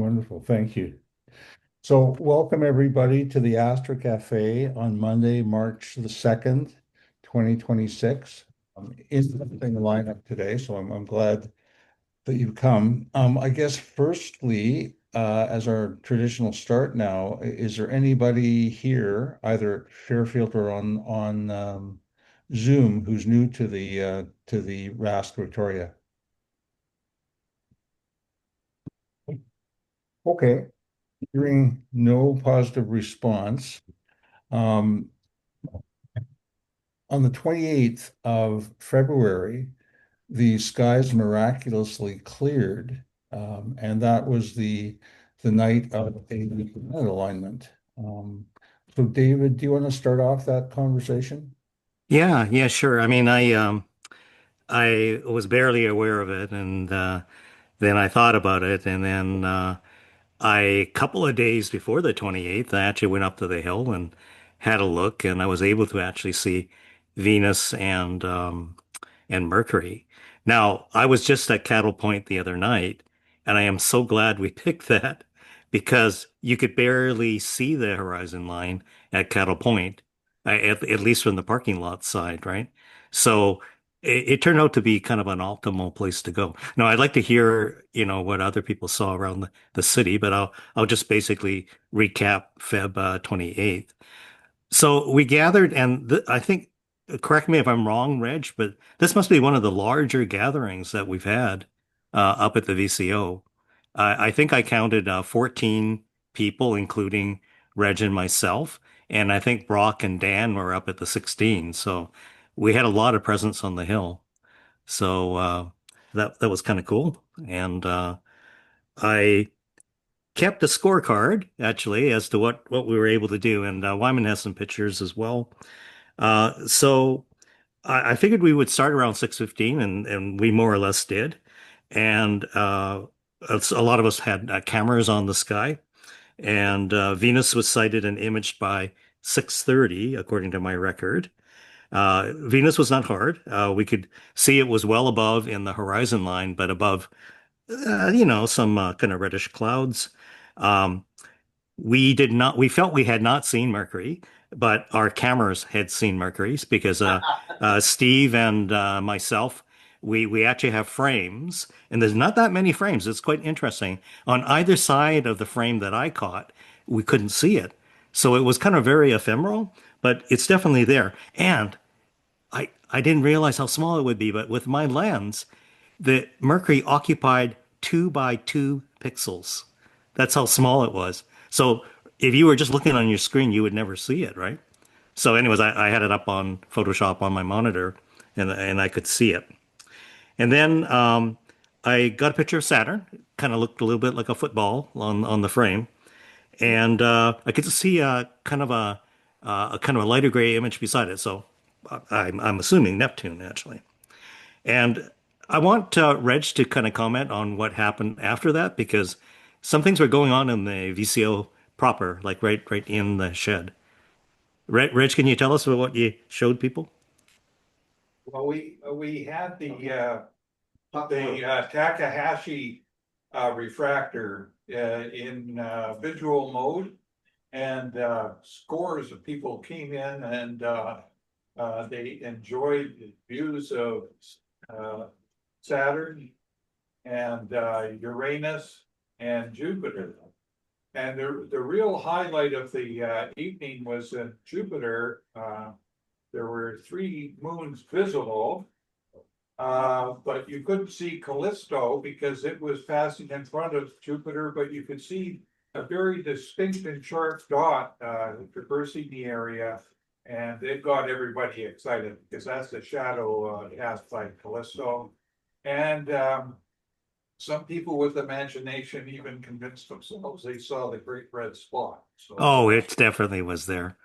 Wonderful. Thank you. So welcome everybody to the Astra Cafe on Monday, March the 2nd, 2026. Interesting lineup today, so I'm glad that you've come. I guess firstly, as our traditional start now, is there anybody here, either at Fairfield or on Zoom, who's new to the RASC Victoria? Okay, hearing no positive response. Um, on the 28th of February, the skies miraculously cleared, and that was the night of a planet alignment. So, David, do you want to start off that conversation? Yeah, sure. I was barely aware of it, and then I thought about it, and then a couple of days before the 28th, I actually went up to the hill and had a look, and I was able to actually see Venus and Mercury. Now, I was just at Cattle Point the other night, and I am so glad we picked that because you could barely see the horizon line at Cattle Point, at least from the parking lot side, right? So it turned out to be kind of an optimal place to go. Now, I'd like to hear, what other people saw around the city, but I'll just basically recap Feb 28th. So we gathered, and I think, correct me if I'm wrong, Reg, but this must be one of the larger gatherings that we've had up at the VCO. I think I counted 14 people, including Reg and myself, and I think Brock and Dan were up at the 16. So we had a lot of presence on the hill. So that was kind of cool, and I kept a scorecard actually as to what we were able to do, and Wyman has some pictures as well. So I figured we would start around 6:15, and we more or less did. And a lot of us had cameras on the sky, and Venus was sighted and imaged by 6:30, according to my record. Venus was not hard. We could see it was well above in the horizon line, but above, some kind of reddish clouds. Um, we felt we had not seen Mercury, but our cameras had seen Mercury's because Steve and myself, we actually have frames, and there's not that many frames. It's quite interesting. On either side of the frame that I caught, we couldn't see it. So it was kind of very ephemeral, but it's definitely there. And I didn't realize how small it would be, but with my lens, the Mercury occupied 2 by 2 pixels. That's how small it was. So if you were just looking on your screen, you would never see it, right? So, anyways, I had it up on Photoshop on my monitor, and I could see it. And then I got a picture of Saturn. Kind of looked a little bit like a football on the frame, and I could see a kind of a lighter gray image beside it. So I'm assuming Neptune actually. And I want Reg to kind of comment on what happened after that because some things were going on in the VCO proper, like right in the shed. Reg, can you tell us about what you showed people? Well, we had the Takahashi refractor in visual mode, and scores of people came in, and they enjoyed views of Saturn and Uranus and Jupiter. And the real highlight of the evening was in Jupiter. There were three moons visible, but you couldn't see Callisto because it was passing in front of Jupiter, but you could see a very distinct and sharp dot traversing the area, and it got everybody excited because that's the shadow cast by Callisto. And some people with imagination even convinced themselves they saw the great red spot. So Oh, it definitely was there.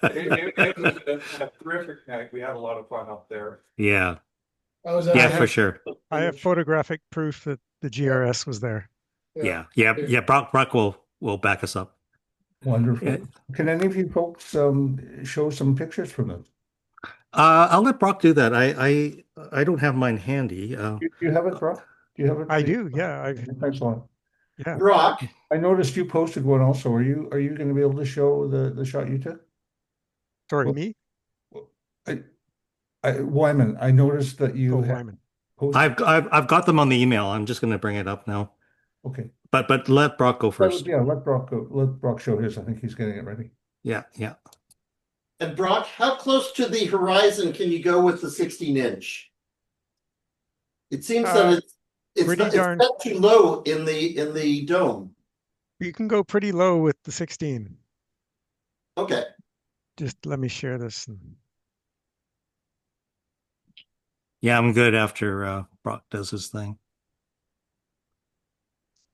it was a terrific night. We had a lot of fun up there. Yeah, I was yeah, I for have sure. I have photographic proof that the Yeah, GRS was there. yeah. Yeah. Brock will back us up. Yeah. Wonderful. Can any of you folks show some pictures from it? I'll let Brock do that. I don't have mine handy. Do you have it, Brock? Do you have it, I please? do, yeah. Excellent. Yeah. Brock, I noticed you posted one also. Are you going to be able to show the shot you took? Sorry, Well, me? I, Wyman, I noticed that Oh, you had Wyman. posted. I've got them on the email. I'm just going to bring it up now. Okay. But let Brock go first. Yeah, let Brock go. Let Brock show his. I think he's getting it ready. Yeah, yeah. and Brock, how close to the horizon can you go with the 16-inch? It seems that it's Pretty not, it's darn. not too low in the dome. You can go pretty low with the 16. Okay. Just let me share this. Yeah, I'm good after Brock does his thing.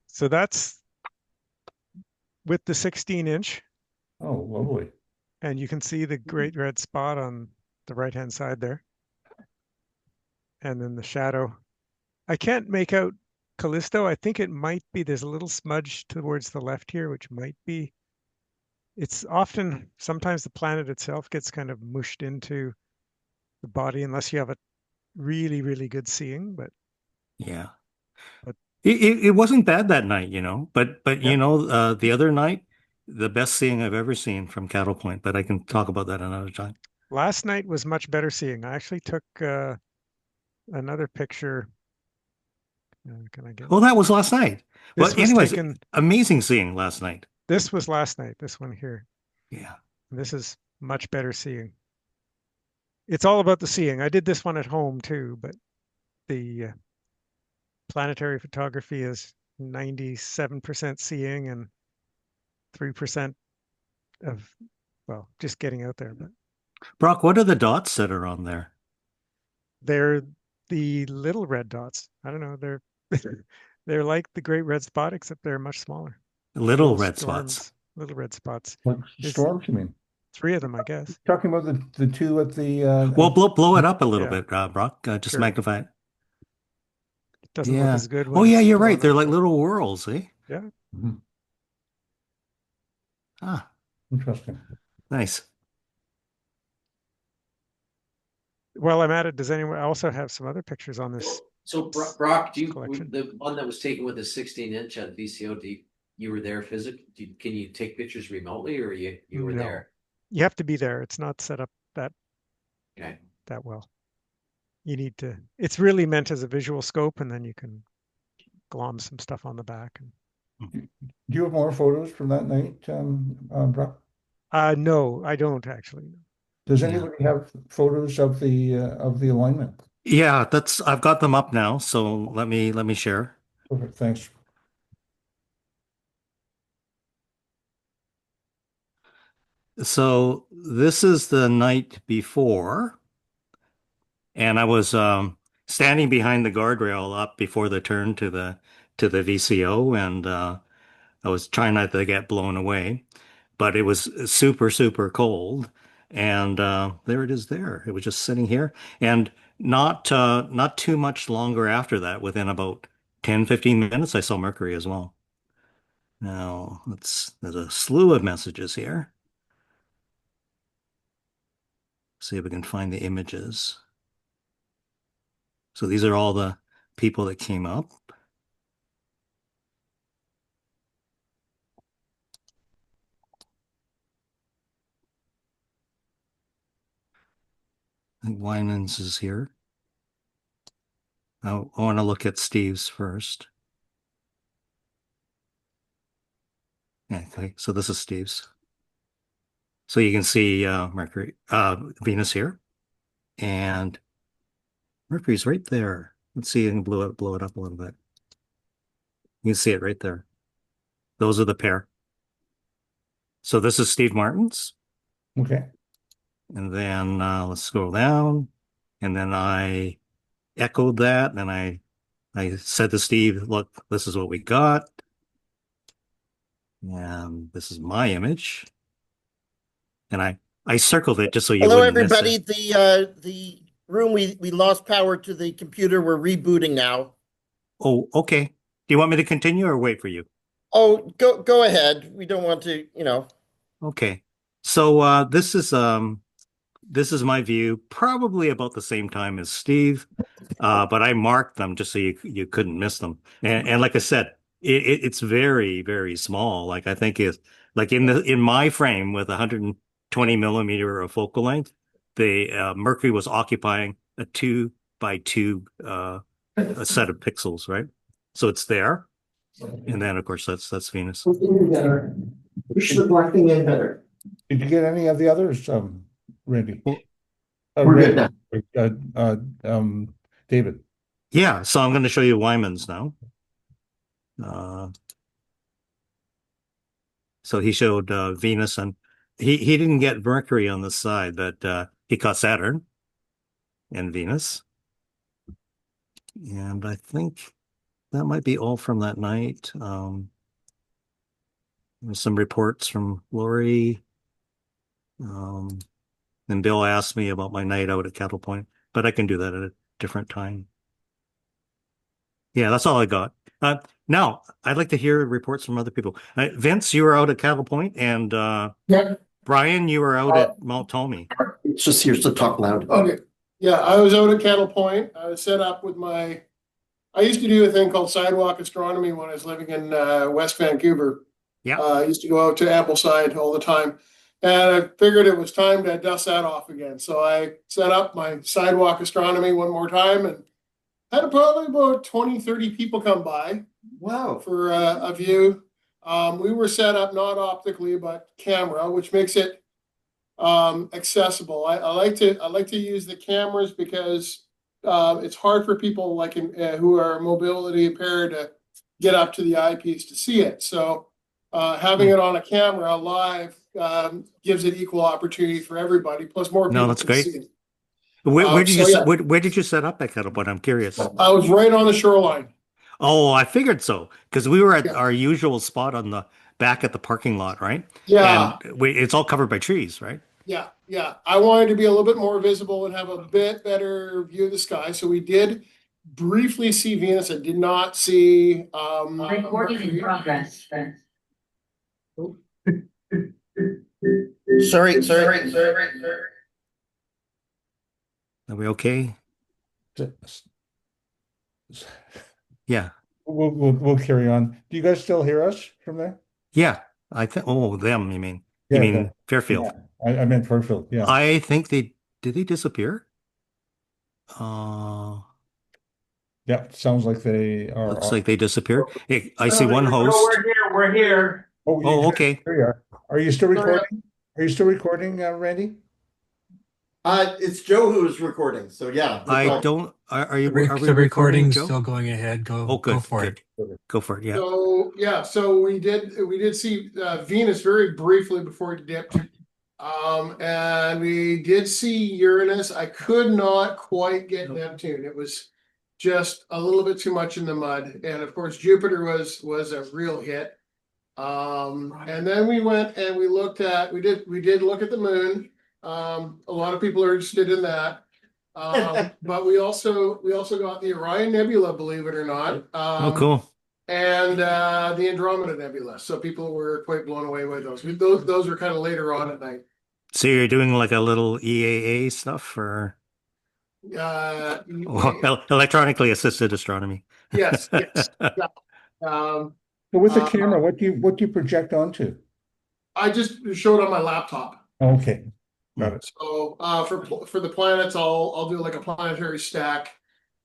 So that's with the 16-inch, Oh, lovely. and you can see the great red spot on the right-hand side there. And then the shadow. I can't make out Callisto. I think it might be, there's a little smudge towards the left here, which might be. It's often, sometimes the planet itself gets kind of mushed into the body unless you have a really, really good seeing, but Yeah. But- It wasn't bad that night, But Yeah. the other night, the best seeing I've ever seen from Cattle Point, but I can talk about that another time. last night was much better seeing. I actually took another picture. Can I get Oh, it? that was last night. Well, This was anyways, taken, amazing seeing last night. this was last night, this one here. Yeah. This is much better seeing. It's all about the seeing. I did this one at home too, but the planetary photography is 97% seeing and 3% of, well, just getting out there. But Brock, what are the dots that are on there? they're the little red dots. I don't know. They're they're like the great red spot, except they're much smaller. Little red spots. Little red spots. Like There's storms, you mean? 3 of them, I guess. Talking about the two at the Well, blow it up a little Yeah. bit, Brock. Just Sure. magnify it. It doesn't look Yeah. as good Oh, when yeah, it's you're put right. on They're that like full. little whirls, eh? Yeah. Mhm. Ah, Interesting. nice. Well, I'm at it. Does anyone also have some other pictures on this? So Brock, collection? the one that was taken with a 16-inch at VCO, you were there physically? Can you take pictures remotely or you were No. there? You have to be there. It's not set up Okay. that well. You need to, it's really meant as a visual scope, and then you can glom some stuff on the back. Do you have more photos from that night, Brock? No, I don't actually. Does Yeah. anybody have photos of the alignment? Yeah, I've got them up now, so let me share. Perfect, thanks. So this is the night before, and I was standing behind the guardrail up before the turn to the VCO, and I was trying not to get blown away, but it was super, super cold, and there it is there. It was just sitting here, and not too much longer after that, within about 10, 15 minutes, I saw Mercury as well. Now, there's a slew of messages here. See if we can find the images. So these are all the people that came up. I think Winans is here. I want to look at Steve's first. Yeah, okay, so this is Steve's. So you can see Venus here, and Mercury's right there. Let's see, I can blow it up a little bit. You can see it right there. Those are the pair. So this is Steve Martin's, Okay, and then let's scroll down, and then I echoed that, and I said to Steve, "Look, this is what we got, and this is my image." And I circled it just so you Hello, wouldn't miss everybody. it. The room we lost power to the computer. We're rebooting now. Oh, okay. Do you want me to continue or wait for you? Oh, go ahead. We don't want to. Okay. So this is my view, probably about the same time as Steve, but I marked them just so you couldn't miss them. And like I said, it's very, very small. Like I think it's like in my frame with 120 millimeter of focal length, the Mercury was occupying a 2 by 2 a set of pixels, right? So it's there, and then of course that's Venus. Push the black thing in better. Did you get any of the others, Randy? We're good now. David. Yeah, so I'm going to show you Wyman's now. So he showed Venus, and he didn't get Mercury on the side, but he caught Saturn and Venus. And I think that might be all from that night. There's some reports from Lori. And Bill asked me about my night out at Cattle Point, but I can do that at a different time. Yeah, that's all I got. Now, I'd like to hear reports from other people. Vince, you were out at Cattle Point, and Yeah. Brian, you were out at Mount Tommy. It's just here's to talk loud. Okay. Yeah, I was out at Cattle Point. I was set up with I used to do a thing called sidewalk astronomy when I was living in West Vancouver. Yeah. I used to go out to Ambleside all the time. And I figured it was time to dust that off again. So I set up my sidewalk astronomy one more time and had probably about 20, 30 people come by. Wow. For a view. We were set up not optically, but camera, which makes it accessible. I like to use the cameras because it's hard for people like who are mobility impaired to get up to the eyepiece to see it. So having it on a camera live gives it equal opportunity for everybody. Plus, more people that's can great. see it. Where did you set up at Cattle Point? I'm curious. I was right on the shoreline. Oh, I figured so, because we were at Yeah. our usual spot on the back at the parking lot, right? Yeah. And it's all covered by trees, right? Yeah, yeah. I wanted to be a little bit more visible and have a bit better view of the sky. So we did briefly see Venus. I did not see Recording in Mercury. progress. Sorry. Are we okay? Yeah. We'll carry on. Do you guys still hear us from there? Yeah. I think, them, you mean? Yeah, You mean okay. Fairfield? I meant Fairfield, yeah. I think did they disappear? Uh, Yeah, sounds like they are. looks like they disappeared. I see one host. We're here. Oh, okay. There you are. Are you still recording? Are you still recording, Randy? It's Joe who's recording. So yeah. I don't. Are we The recording, recording's Joe? still going ahead. Go, Oh, good. go for Good. it. Go for it. Yeah. So yeah, so we did see Venus very briefly before it dipped. And we did see Uranus. I could not quite get Neptune. It was just a little bit too much in the mud. And of course, Jupiter was a real hit. And then we went and we did look at the moon. A lot of people are interested in that. But we also got the Orion Nebula, believe it or not. Oh, cool. And the Andromeda Nebula. So people were quite blown away by those. Those were kind of later on at night. So you're doing like a little EAA stuff or electronically assisted astronomy? Yes. Yeah. So with the camera, what do you project onto? I just showed on my laptop. Okay, got it. So for the planets, I'll do like a planetary stack,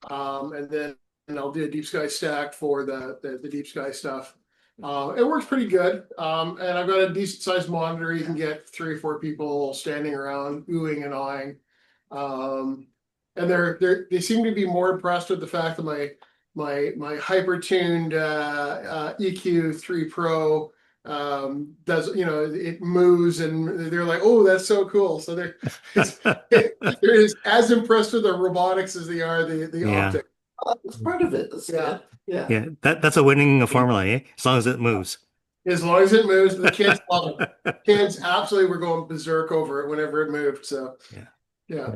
and then I'll do a deep sky stack for the deep sky stuff. It works pretty good, and I've got a decent sized monitor. You can get 3 or 4 people standing around oohing and awing, and they seem to be more impressed with the fact that my hyper tuned EQ3 Pro does, it moves, and they're like, oh, that's so cool. So they're as impressed with the robotics as they are the optics. It's part of it. That's good. Yeah. Yeah, that's a winning formula, eh? As long as it moves. As long as it moves, the kids love it. Kids absolutely were going berserk over it whenever it moved. So yeah.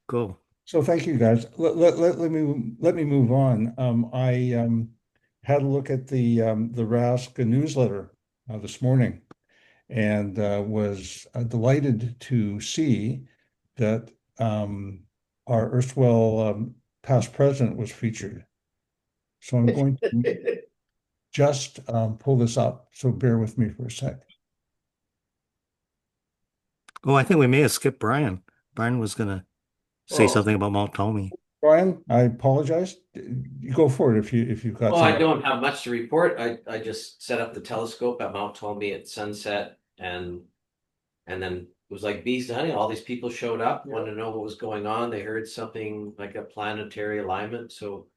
Cool. So thank you guys. Let me move on. I had a look at the RASC newsletter this morning, and was delighted to see that our erstwhile past president was featured. So I'm going to just pull this up, so bear with me for a sec. Oh, I think we may have skipped Brian. Brian was gonna say Oh. something about Mount Ptolemy. Brian, I apologize. You go for it if you've got Well, I something. don't have much to report. I just set up the telescope at Mount Ptolemy at sunset and then it was like bees to honey. All these people showed up, wanted to know what was going on. They heard something like a planetary alignment, so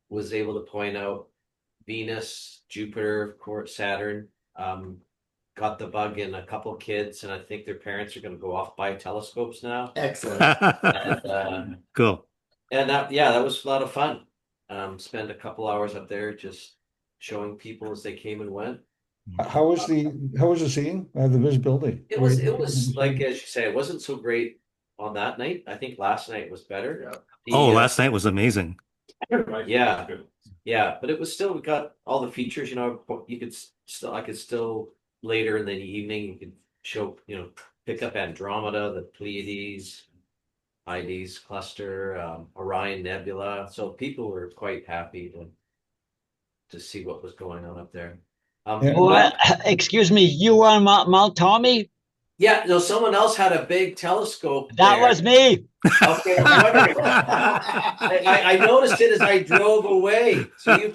was able to point out Venus, Jupiter, of course, Saturn. Got the bug in a couple kids, and I think their parents are going to go off buy telescopes now. Excellent. And Cool. that was a lot of fun. Spent a couple hours up there just showing people as they came and went. How was the seeing, the visibility? It was like, as you say, it wasn't so great on that night. I think last night was better. Oh, last night was amazing. Yeah. Yeah, but it was still, we got all the features, I could still later in the evening, you could show, pick up Andromeda, the Pleiades, Hyades cluster, Orion Nebula. So people were quite happy to see what was going on up there. Well, excuse me, you were on Mount Tommy? Yeah, no, someone else had a big telescope. That was me. Okay, I'm wondering. I noticed it as I drove away. So you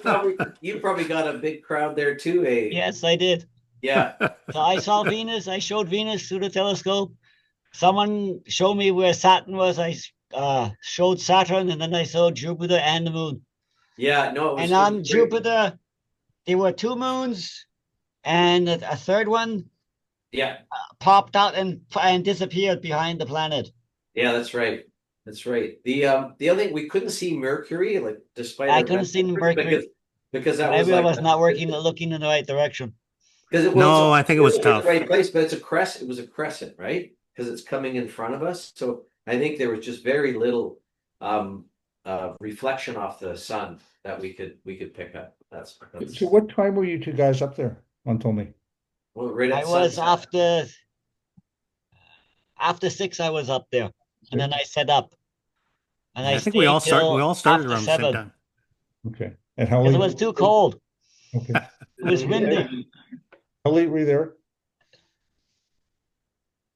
probably got a big crowd there too, eh? Yes, I did. Yeah. So I saw Venus. I showed Venus through the telescope. Someone showed me where Saturn was. I showed Saturn, and then I saw Jupiter and the moon. Yeah, no, it was. And on Jupiter, there were two moons, and a third one. Yeah. Popped out and disappeared behind the planet. Yeah, that's right. That's right. The other thing, we couldn't see Mercury, like despite I couldn't see Mercury because that maybe was I was not looking in the right direction. Because I think it was tough. The right place, but it's a crescent. It was a crescent, right? Because it's coming in front of us. So I think there was just very little reflection off the sun that we could pick up. That's So what time were you two guys up there on Tommy? well, right at I was sunset. after 6. I was up there, and then I set up, and I think we all started around the same time. Okay. And how It late? was too cold. Okay. It was windy. How late were you there?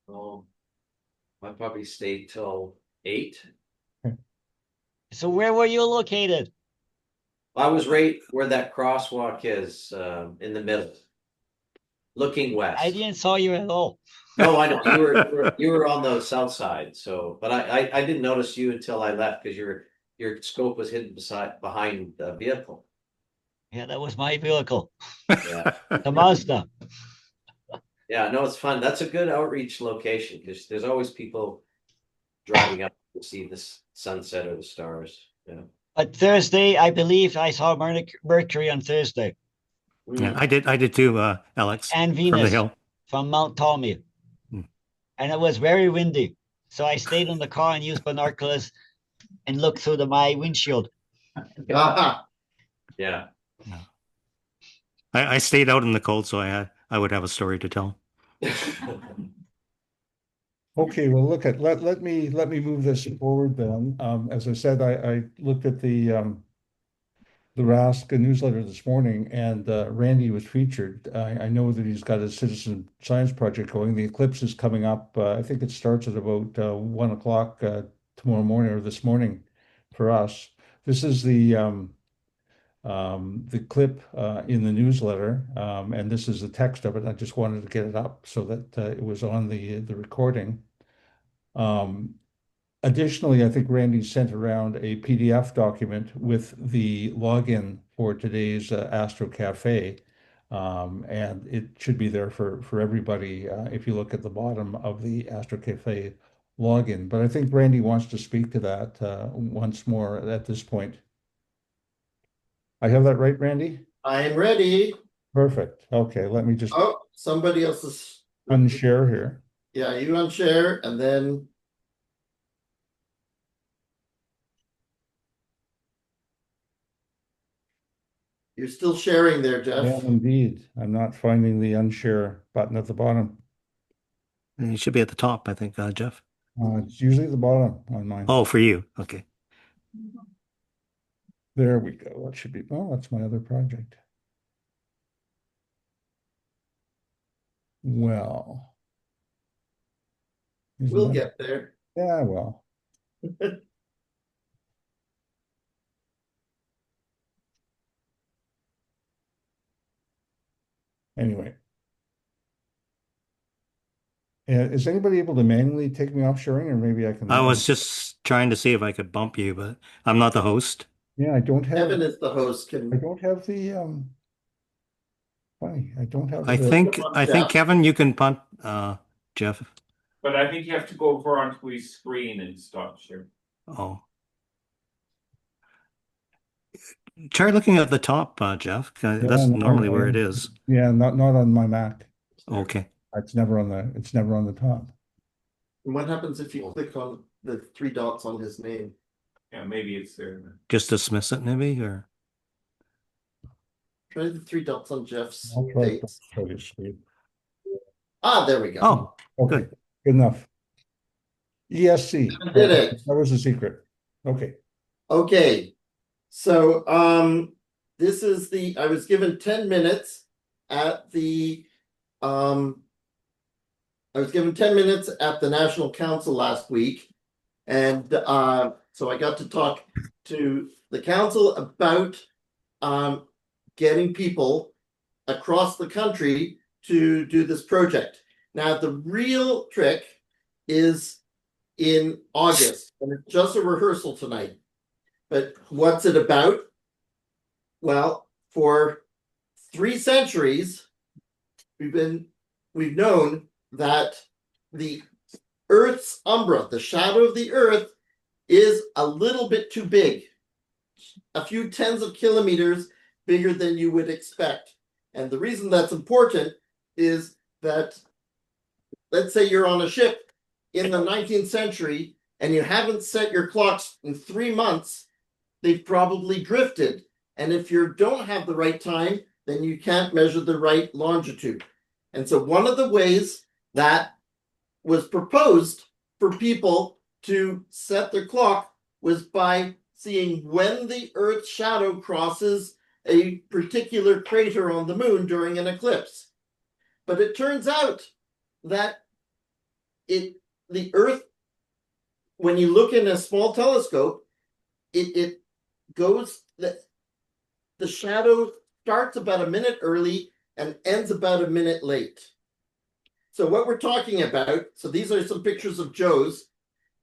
Oh, I probably stayed till 8. So where were you located? I was right where that crosswalk is, in the middle, looking west. I didn't saw you at all. No, I know you were on the south side. So, but I didn't notice you until I left because your scope was hidden behind the vehicle. Yeah, that was my vehicle, Yeah, the Mazda. yeah. No, it's fun. That's a good outreach location because there's always people driving up to see the sunset or the stars. Yeah. But Thursday, I believe I saw Mercury on Thursday. Yeah, I did too, Alex. And from the Venus hill. from Mount Tommy. And it was very windy. So I stayed in the car and used binoculars and looked through my windshield. Yeah. I stayed out in the cold, so I would have a story to tell. Okay, well, let me move this forward then. As I said, I looked at the RASC newsletter this morning, and Randy was featured. I know that he's got a citizen science project going. The eclipse is coming up. I think it starts at about 1 o'clock tomorrow morning or this morning for us. This is the clip in the newsletter, and this is the text of it. I just wanted to get it up so that it was on the recording. Additionally, I think Randy sent around a PDF document with the login for today's Astro Cafe, and it should be there for everybody if you look at the bottom of the Astro Cafe login. But I think Randy wants to speak to that once more at this point. I have that right, Randy? I am ready. Perfect. Okay, let me just Somebody else is unshare here. Yeah, you unshare and then you're still sharing there, Jeff. Yeah, indeed. I'm not finding the unshare button at the bottom. And you should be at the top, I think, Jeff. It's usually the bottom on mine. Oh, for you. Okay. There we go. That should be, oh, that's my other project. Well. Isn't We'll that- get there. Yeah, well. Anyway. Is anybody able to manually take me off sharing, or maybe I can? I was just trying to see if I could bump you, but I'm not the host. Yeah, I don't have. Evan is the host. I Can don't have the Funny, I don't have. I the- think Kevin, you can punt Jeff. But I think you have to go over onto his screen and stop sharing. Oh. Try looking at the top, Jeff. That's no, normally where I- it is. Yeah, not on my Mac. Okay. It's never on the top. And what happens if you click on the three dots on his name? Yeah, maybe it's there. Just dismiss it, maybe, or Try the three dots on Jeff's I'll try to face. show you screen. Ah, there we go. oh, Okay, good enough. ESC. I did it. That was the secret. Okay. Okay. So this is I was given 10 minutes at the I was given 10 minutes at the National Council last week. And so I got to talk to the council about getting people across the country to do this project. Now, the real trick is in August, and it's just a rehearsal tonight. But what's it about? Well, for 3 centuries, we've known that the Earth's umbra, the shadow of the Earth, is a little bit too big, a few tens of kilometers bigger than you would expect. And the reason that's important is that, let's say you're on a ship in the 19th century and you haven't set your clocks in 3 months, they've probably drifted. And if you don't have the right time, then you can't measure the right longitude. And so one of the ways that was proposed for people to set their clock was by seeing when the Earth's shadow crosses a particular crater on the moon during an eclipse. But it turns out that the Earth, when you look in a small telescope, it goes, the shadow starts about a minute early and ends about a minute late. So what we're talking about, so these are some pictures of Joe's,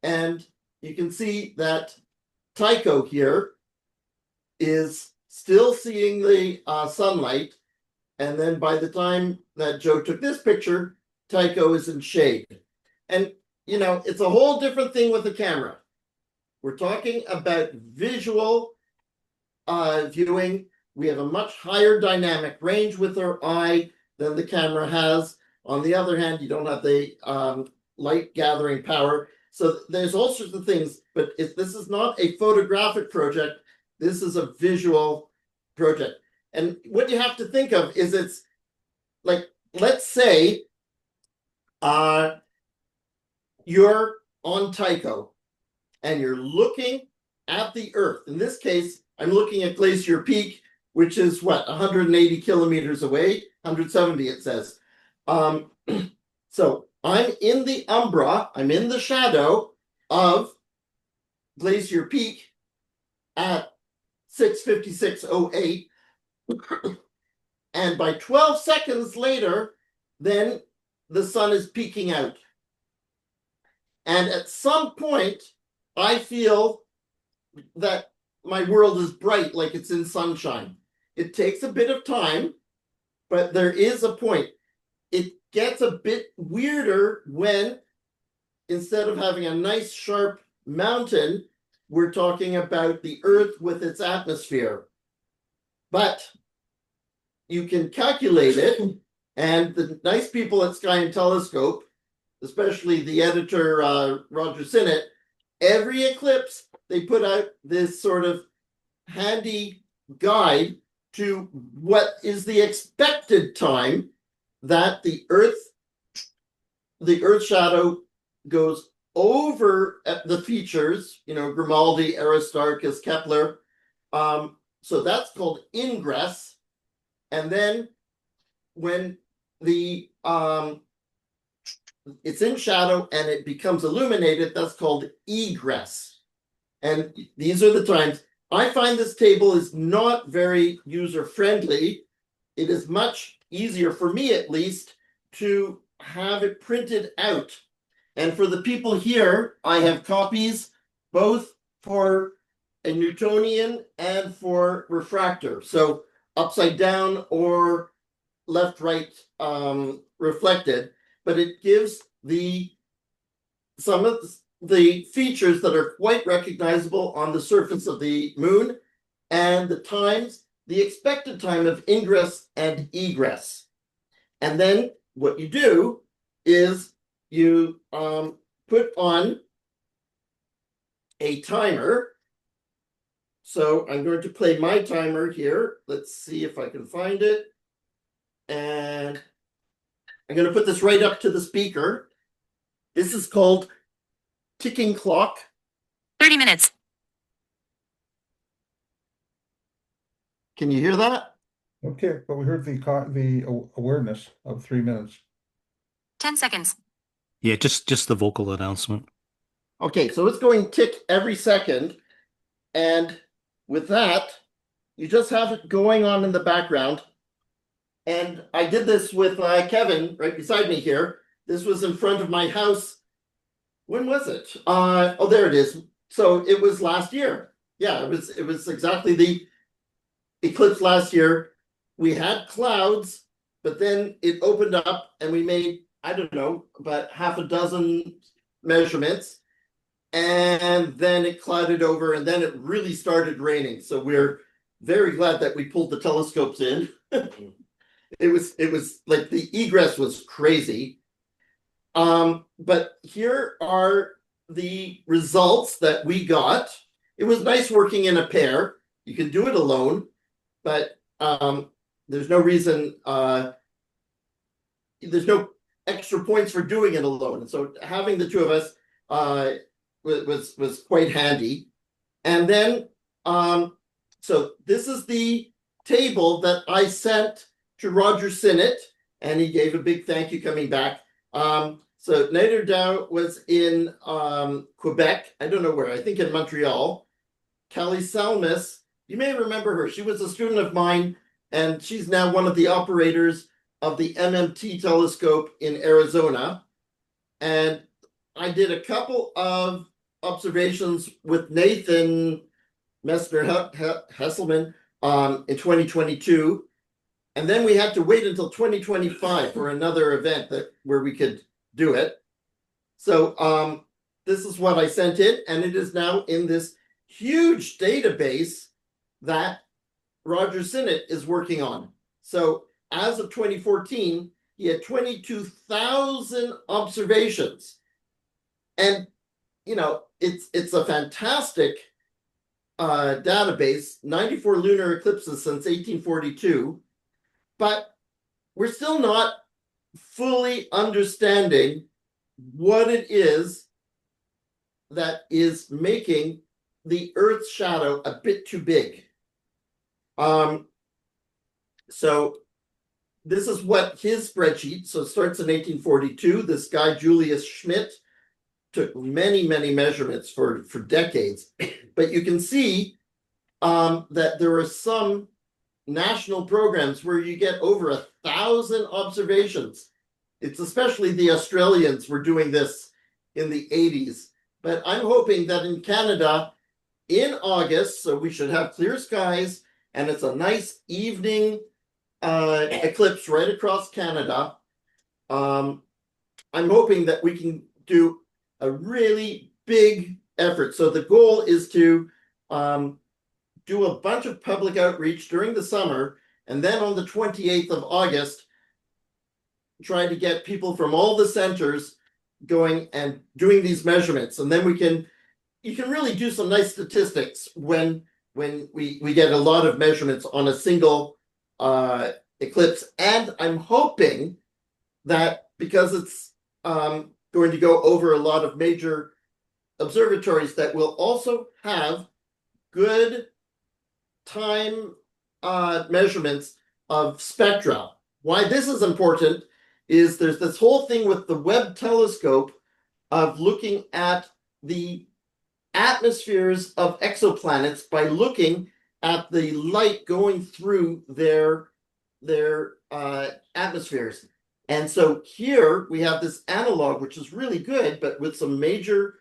and you can see that Tycho here is still seeing the sunlight, and then by the time that Joe took this picture, Tycho is in shade. And, you know, it's a whole different thing with the camera. We're talking about visual viewing. We have a much higher dynamic range with our eye than the camera has. On the other hand, you don't have the light gathering power. So there's all sorts of things, but this is not a photographic project. This is a visual project. And what you have to think of is it's like, let's say you're on Tycho and you're looking at the Earth. In this case, I'm looking at Glacier Peak, which is what, 180 kilometers away, 170 it says. So I'm in the umbra, I'm in the shadow of Glacier Peak at 6:56:08. And by 12 seconds later, then the sun is peeking out. And at some point, I feel that my world is bright, like it's in sunshine. It takes a bit of time, but there is a point. It gets a bit weirder when, instead of having a nice sharp mountain, we're talking about the Earth with its atmosphere. But you can calculate it, and the nice people at Sky and Telescope, especially the editor Roger Sinnott, every eclipse they put out this sort of handy guide to what is the expected time that the Earth shadow goes over the features, you know, Grimaldi, Aristarchus, Kepler. So that's called ingress. And then when the it's in shadow and it becomes illuminated. That's called egress. And these are the times. I find this table is not very user friendly. It is much easier for me, at least, to have it printed out. And for the people here, I have copies both for a Newtonian and for refractor. So upside down or left, right reflected, but it gives some of the features that are quite recognizable on the surface of the moon and the times, the expected time of ingress and egress. And then what you do is you put on a timer. So I'm going to play my timer here. Let's see if I can find it. And I'm going to put this right up to the speaker. This is called ticking clock. 30 minutes. Can you hear that? Okay, but we heard the awareness of 3 minutes. 10 seconds. Yeah, just the vocal announcement. Okay, so it's going tick every second. And with that, you just have it going on in the background. And I did this with Kevin right beside me here. This was in front of my house. When was it? Oh, there it is. So it was last year. Yeah, it was exactly the eclipse last year. We had clouds, but then it opened up and we made, I don't know, about half a dozen measurements. And then it clouded over and then it really started raining. So we're very glad that we pulled the telescopes in. It was like the egress was crazy. But here are the results that we got. It was nice working in a pair. You can do it alone, but there's no reason, there's no extra points for doing it alone. And so having the two of us was quite handy. And then, so this is the table that I sent to Roger Sinnott, and he gave a big thank you coming back. So Nader Dow was in Quebec. I don't know where, I think in Montreal. Callie Salmis, you may remember her. She was a student of mine, and she's now one of the operators of the MMT telescope in Arizona. And I did a couple of observations with Nathan Messner-Hesselman in 2022. And then we had to wait until 2025 for another event where we could do it. So this is what I sent in, and it is now in this huge database that Roger Sinnott is working on. So as of 2014, he had 22,000 observations. And, you know, it's a fantastic database, 94 lunar eclipses since 1842. But we're still not fully understanding what it is that is making the Earth's shadow a bit too big. So this is what his spreadsheet, so it starts in 1842. This guy, Julius Schmid, took many, many measurements for decades. But you can see that there are some national programs where you get over 1,000 observations. It's especially the Australians were doing this in the 80s. But I'm hoping that in Canada, in August, so we should have clear skies, and it's a nice evening eclipse right across Canada. I'm hoping that we can do a really big effort. So the goal is to do a bunch of public outreach during the summer, and then on the 28th of August, try to get people from all the centers going and doing these measurements. And then you can really do some nice statistics when we get a lot of measurements on a single eclipse. And I'm hoping that because it's going to go over a lot of major observatories, that we'll also have good time measurements of spectra. Why this is important is there's this whole thing with the Webb telescope of looking at the atmospheres of exoplanets by looking at the light going through their atmospheres. And so here we have this analog, which is really good, but with some major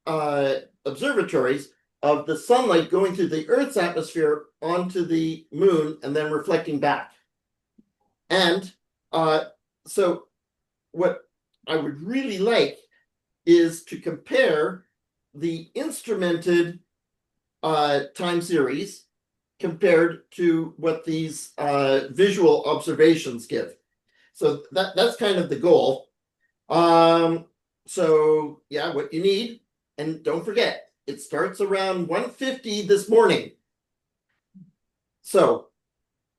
observatories of the sunlight going through the Earth's atmosphere onto the moon and then reflecting back. And so what I would really like is to compare the instrumented time series compared to what these visual observations give. So that's kind of the goal. So yeah, what you need, and don't forget, it starts around 1:50 this morning. So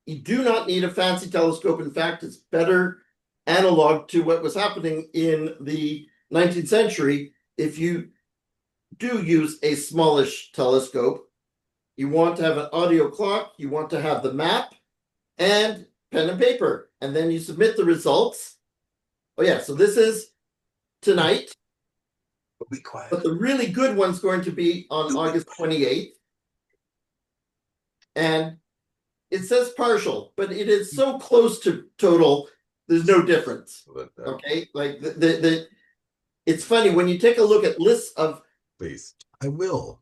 you do not need a fancy telescope. In fact, it's better analog to what was happening in the 19th century. If you do use a smallish telescope, you want to have an audio clock, you want to have the map, and pen and paper, and then you submit the results. Oh yeah, so this is tonight. Be quiet. But the really good one's going to be on August 28th. And it says partial, but it is so close to total, there's no difference. Okay, like it's funny when you take a look at lists of Please. I will.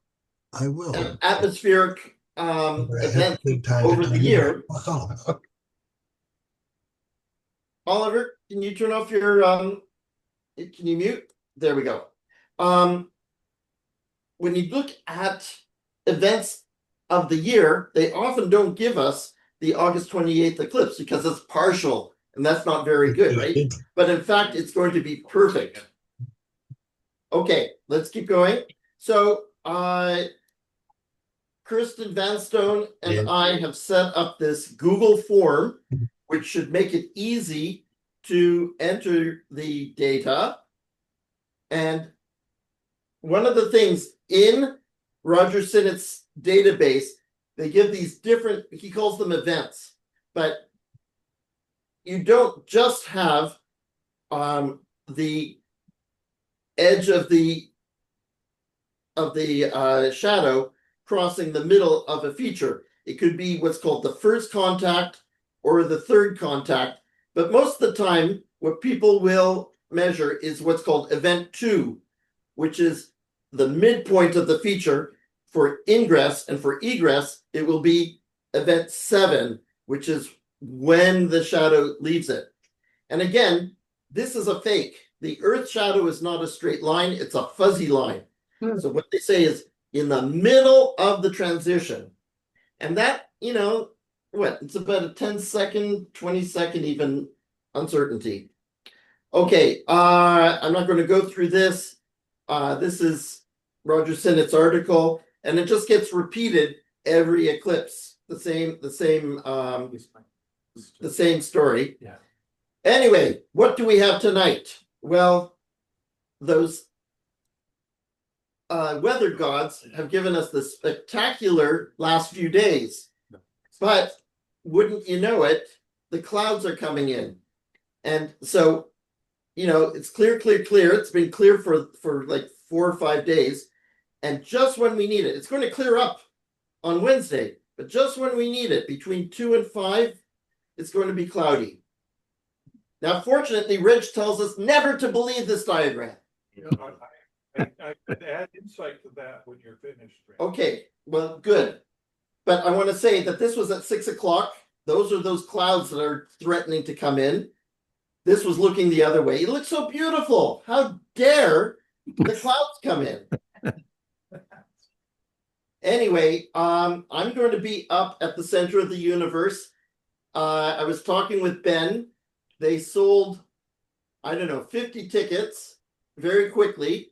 atmospheric events over the year. Oliver, can you turn off your can you mute? There we go. When you look at events of the year, they often don't give us the August 28th eclipse because it's partial, and that's not very good, right? But in fact, it's going to be perfect. Okay, let's keep going. So Kirsten Vanstone and I have set up this Google form, which should make it easy to enter the data. And one of the things in Roger Sinnott's database, they give these different, he calls them events, but you don't just have the edge of the shadow crossing the middle of a feature. It could be what's called the first contact or the third contact, but most of the time what people will measure is what's called event 2, which is the midpoint of the feature. For ingress, and for egress, it will be event 7, which is when the shadow leaves it. And again, this is a fake. The Earth shadow is not a straight line, it's a fuzzy line. So what they say is in the middle of the transition. And that, you know, it's about a 10-second, 20-second even uncertainty. Okay, I'm not going to go through this. This is Roger Sinnott's article, and it just gets repeated every eclipse. The same story. Yeah. Anyway, what do we have tonight? Well, those weather gods have given us the spectacular last few days. But wouldn't you know it, the clouds are coming in. And so, you know, it's clear. It's been clear for like 4 or 5 days. And just when we need it, it's going to clear up on Wednesday. But just when we need it, between 2 and 5, it's going to be cloudy. Now, fortunately, Rich tells us never to believe this diagram. You know, I could add insight to that when you're finished. Rick. Okay, well, good. But I want to say that this was at 6 o'clock. Those are those clouds that are threatening to come in. This was looking the other way. It looks so beautiful. How dare the clouds come in? Anyway, I'm going to be up at the center of the universe. I was talking with Ben. They sold, I don't know, 50 tickets very quickly.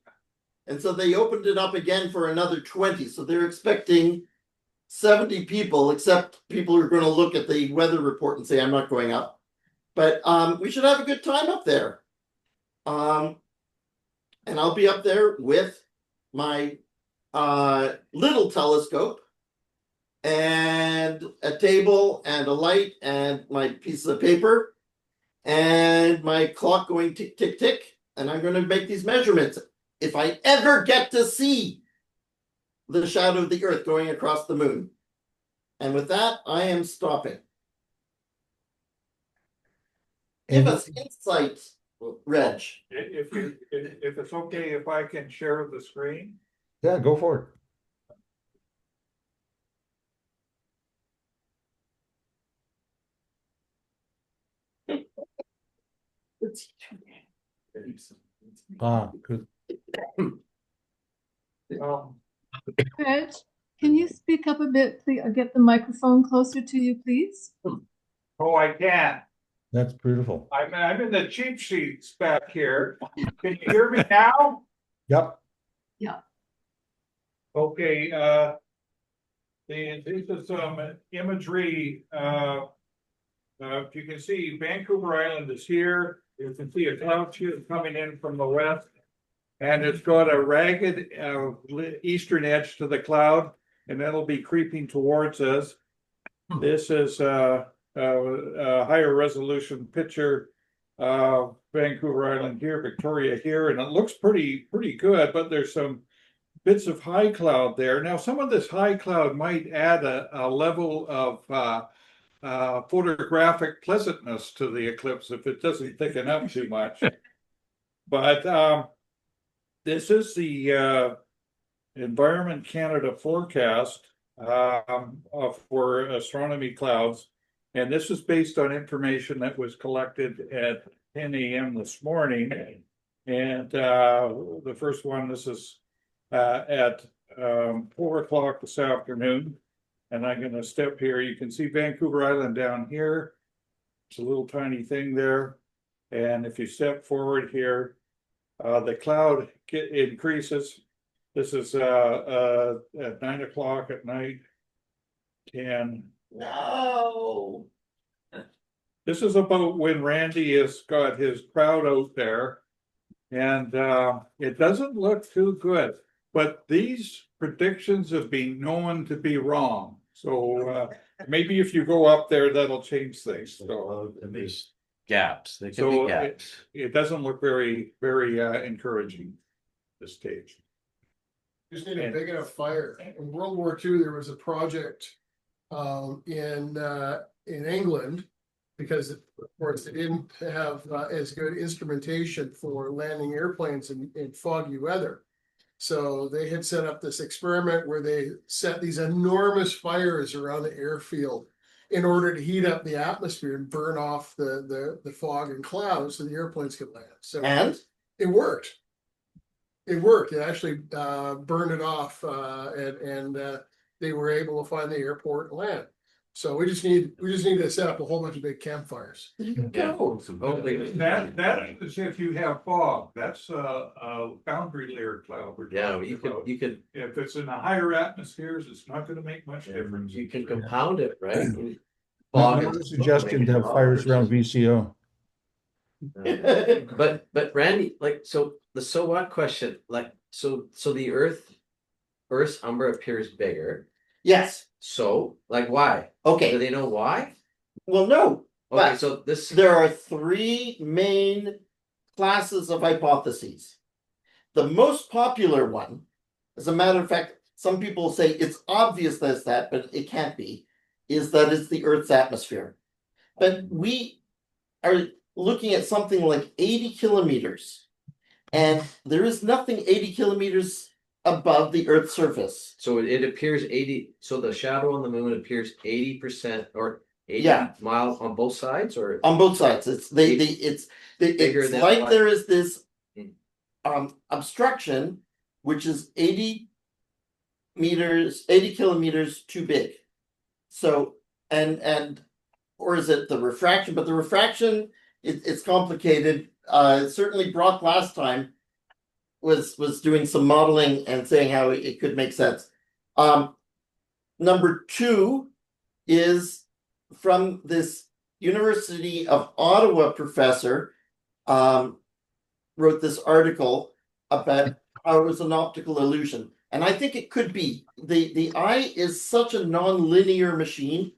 And so they opened it up again for another 20. So they're expecting 70 people, except people who are going to look at the weather report and say, I'm not going up. But we should have a good time up there. And I'll be up there with my little telescope and a table and a light and my pieces of paper. and my clock going tick, tick, tick, and I'm going to make these measurements. If I ever get to see the shadow of the Earth going across the moon. And with that, I am stopping. Give us insight, Reg. If it's okay, if I can share the screen. Yeah, go for it. Good. Reg, can you speak up a bit, please, or get the microphone closer to you, please? Oh, I can. That's beautiful. I'm in the cheap sheets back here. Can you hear me now? Yep. Yeah. Okay, this is some imagery. If you can see, Vancouver Island is here. You can see a cloud shield coming in from the west. And it's got a ragged eastern edge to the cloud, and that'll be creeping towards us. This is a higher resolution picture of Vancouver Island here, Victoria here, and it looks pretty good, but there's some bits of high cloud there. Now, some of this high cloud might add a level of photographic pleasantness to the eclipse if it doesn't thicken up too much. But this is the Environment Canada forecast for astronomy clouds. And this is based on information that was collected at 10 a.m. this morning. And the first one, this is at 4 o'clock this afternoon. And I'm going to step here. You can see Vancouver Island down here. It's a little tiny thing there. And if you step forward here, the cloud increases. This is at 9 o'clock at night. 10. No. This is about when Randy has got his crowd out there. And it doesn't look too good. But these predictions have been known to be wrong. So maybe if you go up there, that'll change things. So There's gaps. There can so be gaps. it doesn't look very encouraging at this stage. Just need a big enough fire. In World War II, there was a project in England, because of course they didn't have as good instrumentation for landing airplanes in foggy weather. So they had set up this experiment where they set these enormous fires around the airfield in order to heat up the atmosphere and burn off the fog and clouds so the airplanes could land. So And it worked. It worked. It actually burned it off, and they were able to find the airport and land. So we just need to set up a whole bunch of big campfires. go. That is if you have fog. That's a boundary layer cloud. Yeah, you could If it's in the higher atmospheres, it's not going to make much difference. you can compound it, right? Another suggestion to have fires around VCO. But Randy, like, so the so what question, like, so the Earth's umbra appears bigger. Yes. So, like, why? Okay. Do they know why? Well, no. Okay, But so there are three main classes of hypotheses. The most popular one, as a matter of fact, some people say it's obvious that's that, but it can't be, is that it's the Earth's atmosphere. But we are looking at something like 80 kilometers, and there is nothing 80 kilometers above the Earth's surface. so it appears 80, so the shadow on the moon appears 80% or 80 Yeah. miles on both sides, or On both sides. It's Bigger it's than like what? there is this Hmm. obstruction which is 80 kilometers too big. So and or is it the refraction? But the refraction, it's complicated. Certainly Brock last time was doing some modeling and saying how it could make sense. Number two is from this University of Ottawa professor, wrote this article about how it was an optical illusion. And I think it could be. The eye is such a non-linear machine,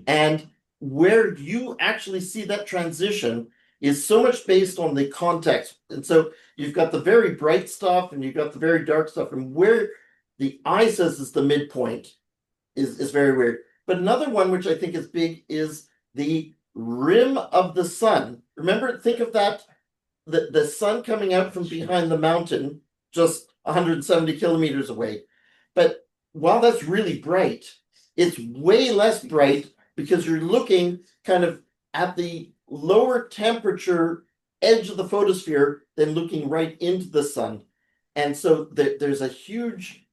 and where you actually see that transition is so much based on the context. And so you've got the very bright stuff and you've got the very dark stuff, and where the eye says is the midpoint is very weird. But another one which I think is big is the rim of the sun. Remember, think of that, the sun coming out from behind the mountain, just 170 kilometers away. But while that's really bright, it's way less bright because you're looking kind of at the lower temperature edge of the photosphere than looking right into the sun. And so there's a huge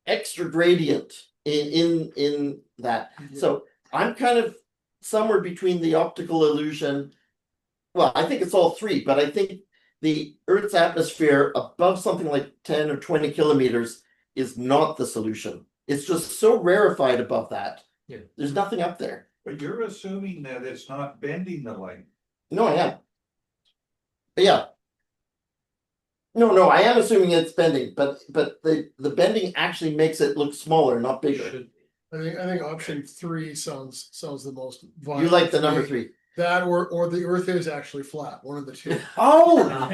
extra gradient in that. So I'm kind of somewhere between the optical illusion. Well, I think it's all three, but I think the Earth's atmosphere above something like 10 or 20 kilometers is not the solution. It's just so rarefied above that. Yeah. There's nothing up there. But you're assuming that it's not bending the light. No, I am. Yeah. No, I am assuming it's bending, but the bending actually makes it look smaller, not bigger. I think option 3 sounds the most viable. You like the to number me. 3. That or the Earth is actually flat, one of the two. Oh,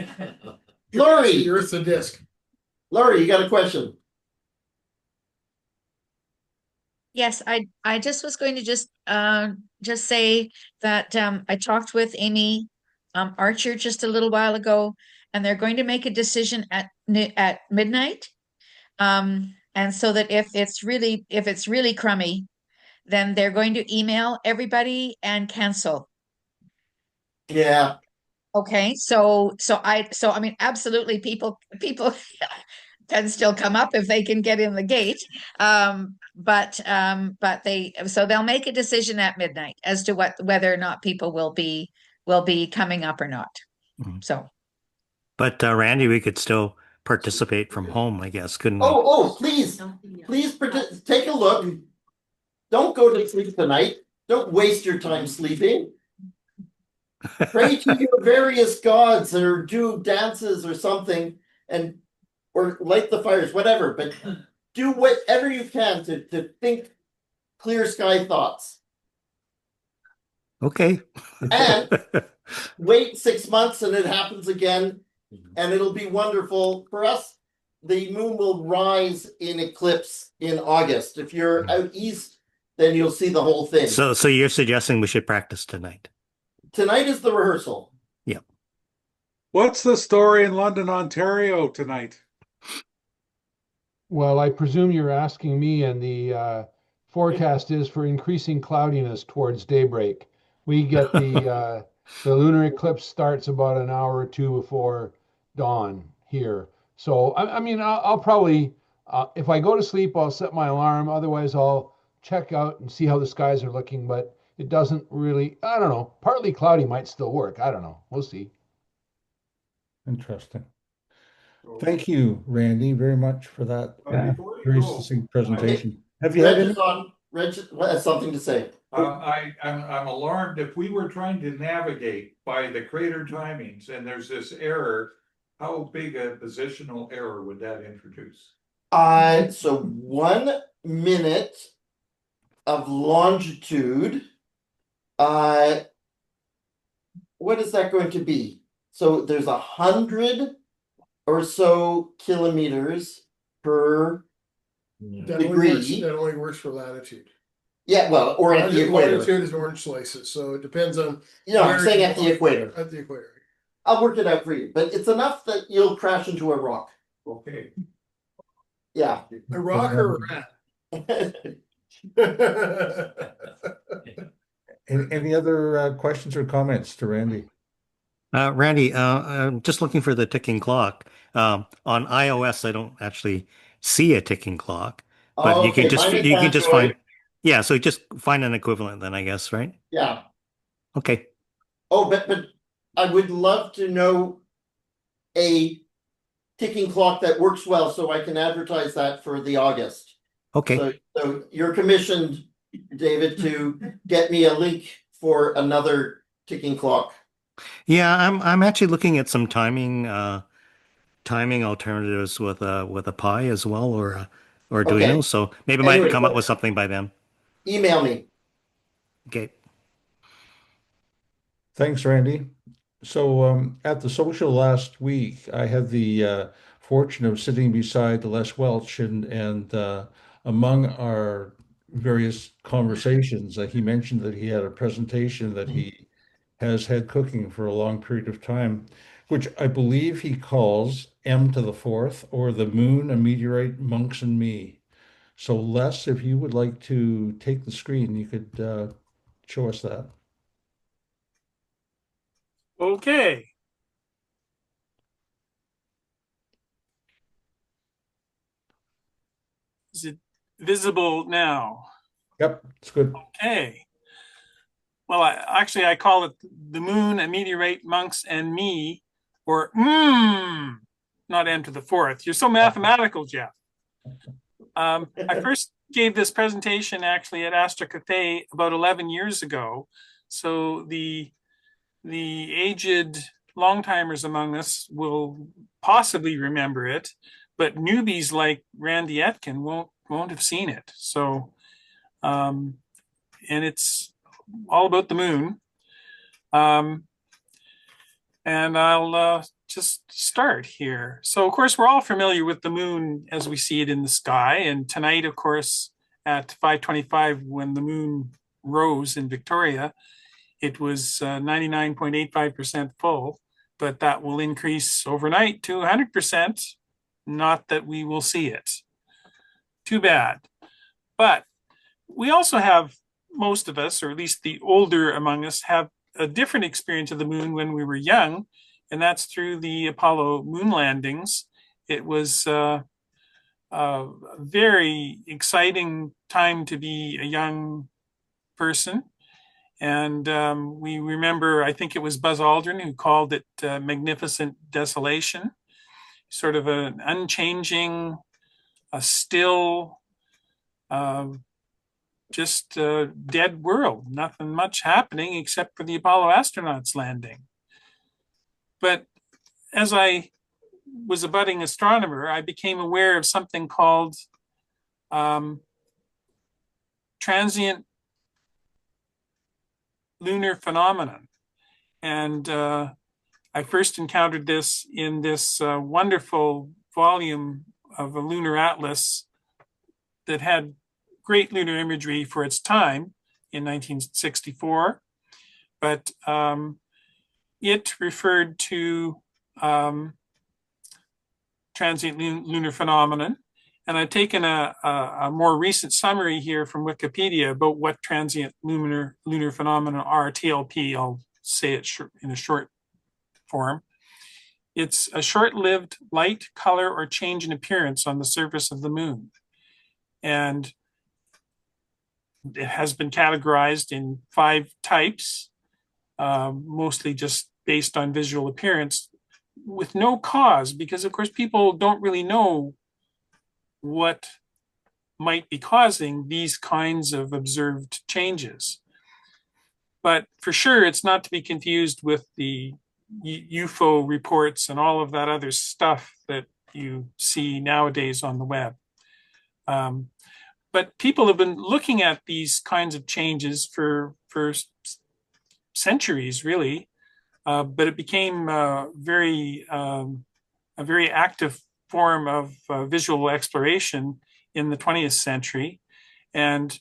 Laurie, The Earth's a disc. Laurie, you got a question? Yes, I just was going to just say that I talked with Amy Archer just a little while ago, and they're going to make a decision at midnight. And so that if it's really crummy, then they're going to email everybody and cancel. Yeah. Okay, so I mean, absolutely, people can still come up if they can get in the gate. But they'll make a decision at midnight as to whether or not people will be coming up or not. Mm-hmm. So, but Randy, we could still participate from home, I guess, couldn't we? Oh, please take a look. Don't go to sleep tonight. Don't waste your time sleeping. Pray to your various gods or do dances or something, or light the fires, whatever. But do whatever you can to think clear sky thoughts. Okay. And wait 6 months and it happens again, and it'll be wonderful. For us, the moon will rise in eclipse in August. If you're out east, then you'll see the whole thing. So you're suggesting we should practice tonight? Tonight is the rehearsal. Yep. What's the story in London, Ontario tonight? Well, I presume you're asking me, and the forecast is for increasing cloudiness towards daybreak. We get the lunar eclipse starts about an hour or two before dawn here. So I mean, I'll probably if I go to sleep, I'll set my alarm. Otherwise, I'll check out and see how the skies are looking. But it doesn't really. I don't know. Partly cloudy might still work. I don't know. We'll see. Interesting. Thank you, Randy, very much for that very succinct presentation. Have you had any? Reg has something to say. I'm alarmed. If we were trying to navigate by the crater timings and there's this error, how big a positional error would that introduce? So 1 minute of longitude. What is that going to be? So there's 100 or so kilometers per degree. That only works for latitude. Yeah, well, or at the equator. Latitude is orange slices, so it depends on. I'm saying at the equator. At the equator. I'll work it out for you, but it's enough that you'll crash into a rock. Okay. Yeah. A rock or a rat? Any other questions or comments to Randy? Randy, I'm just looking for the ticking clock. On iOS, I don't actually see a ticking clock, but you can just find. Yeah, so just find an equivalent then, I guess, right? Yeah. Okay. Oh, but I would love to know a ticking clock that works well so I can advertise that for the August. Okay. So you're commissioned, David, to get me a link for another ticking clock. Yeah, I'm actually looking at some timing alternatives with a Pi as well, or Arduino. So maybe I might come up with something by then. Email me. Okay. Thanks, Randy. So at the social last week, I had the fortune of sitting beside Les Welch, and among our various conversations, he mentioned that he had a presentation that he has had cooking for a long period of time, which I believe he calls M to the fourth, or the moon, a meteorite, monks, and me. So Les, if you would like to take the screen, you could show us that. Okay. Is it visible now? Yep, it's good. Okay. Well, I call it the moon, a meteorite, monks, and me, or not M to the fourth. You're so mathematical, Jeff. I first gave this presentation actually at Astra Cafe about 11 years ago. So the aged long-timers among us will possibly remember it, but newbies like Randy Etkin won't have seen it. So, and it's all about the moon. And I'll just start here. So, of course, we're all familiar with the moon as we see it in the sky. And tonight, of course, at 5:25, when the moon rose in Victoria, it was 99.85% full, but that will increase overnight to 100%. Not that we will see it. Too bad. But we also have, most of us, or at least the older among us, have a different experience of the moon when we were young, and that's through the Apollo moon landings. It was a very exciting time to be a young person. And we remember, I think it was Buzz Aldrin who called it magnificent desolation, sort of an unchanging, a still, just a dead world, nothing much happening except for the Apollo astronauts landing. But as I was a budding astronomer, I became aware of something called transient lunar phenomenon. And I first encountered this in this wonderful volume of a lunar atlas that had great lunar imagery for its time in 1964, but it referred to transient lunar phenomenon. And I've taken a more recent summary here from Wikipedia about what transient lunar phenomena are, TLP. I'll say it in a short form. It's a short-lived light, color, or change in appearance on the surface of the moon. And it has been categorized in 5 types, mostly just based on visual appearance, with no cause, because of course people don't really know what might be causing these kinds of observed changes. But for sure, it's not to be confused with the UFO reports and all of that other stuff that you see nowadays on the web. But people have been looking at these kinds of changes for centuries, really. But it became a very active form of visual exploration in the 20th century. And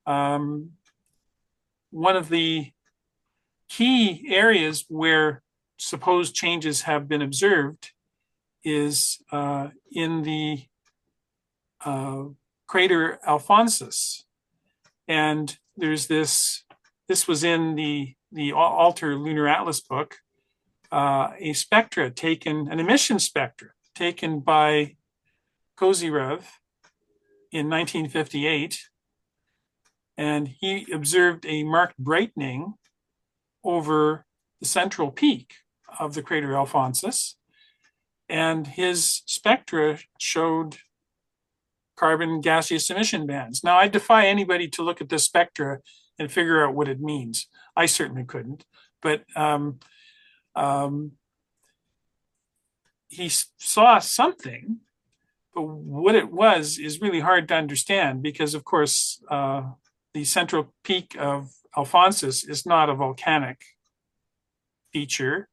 one of the key areas where supposed changes have been observed is in the crater Alphonsus. And there's this was in the Alter Lunar Atlas book, a spectra taken, an emission spectra taken by Kozyrev in 1958. And he observed a marked brightening over the central peak of the crater Alphonsus. And his spectra showed carbon gaseous emission bands. Now, I defy anybody to look at this spectra and figure out what it means. I certainly couldn't, but he saw something, but what it was is really hard to understand because, of course, the central peak of Alphonsus is not a volcanic feature.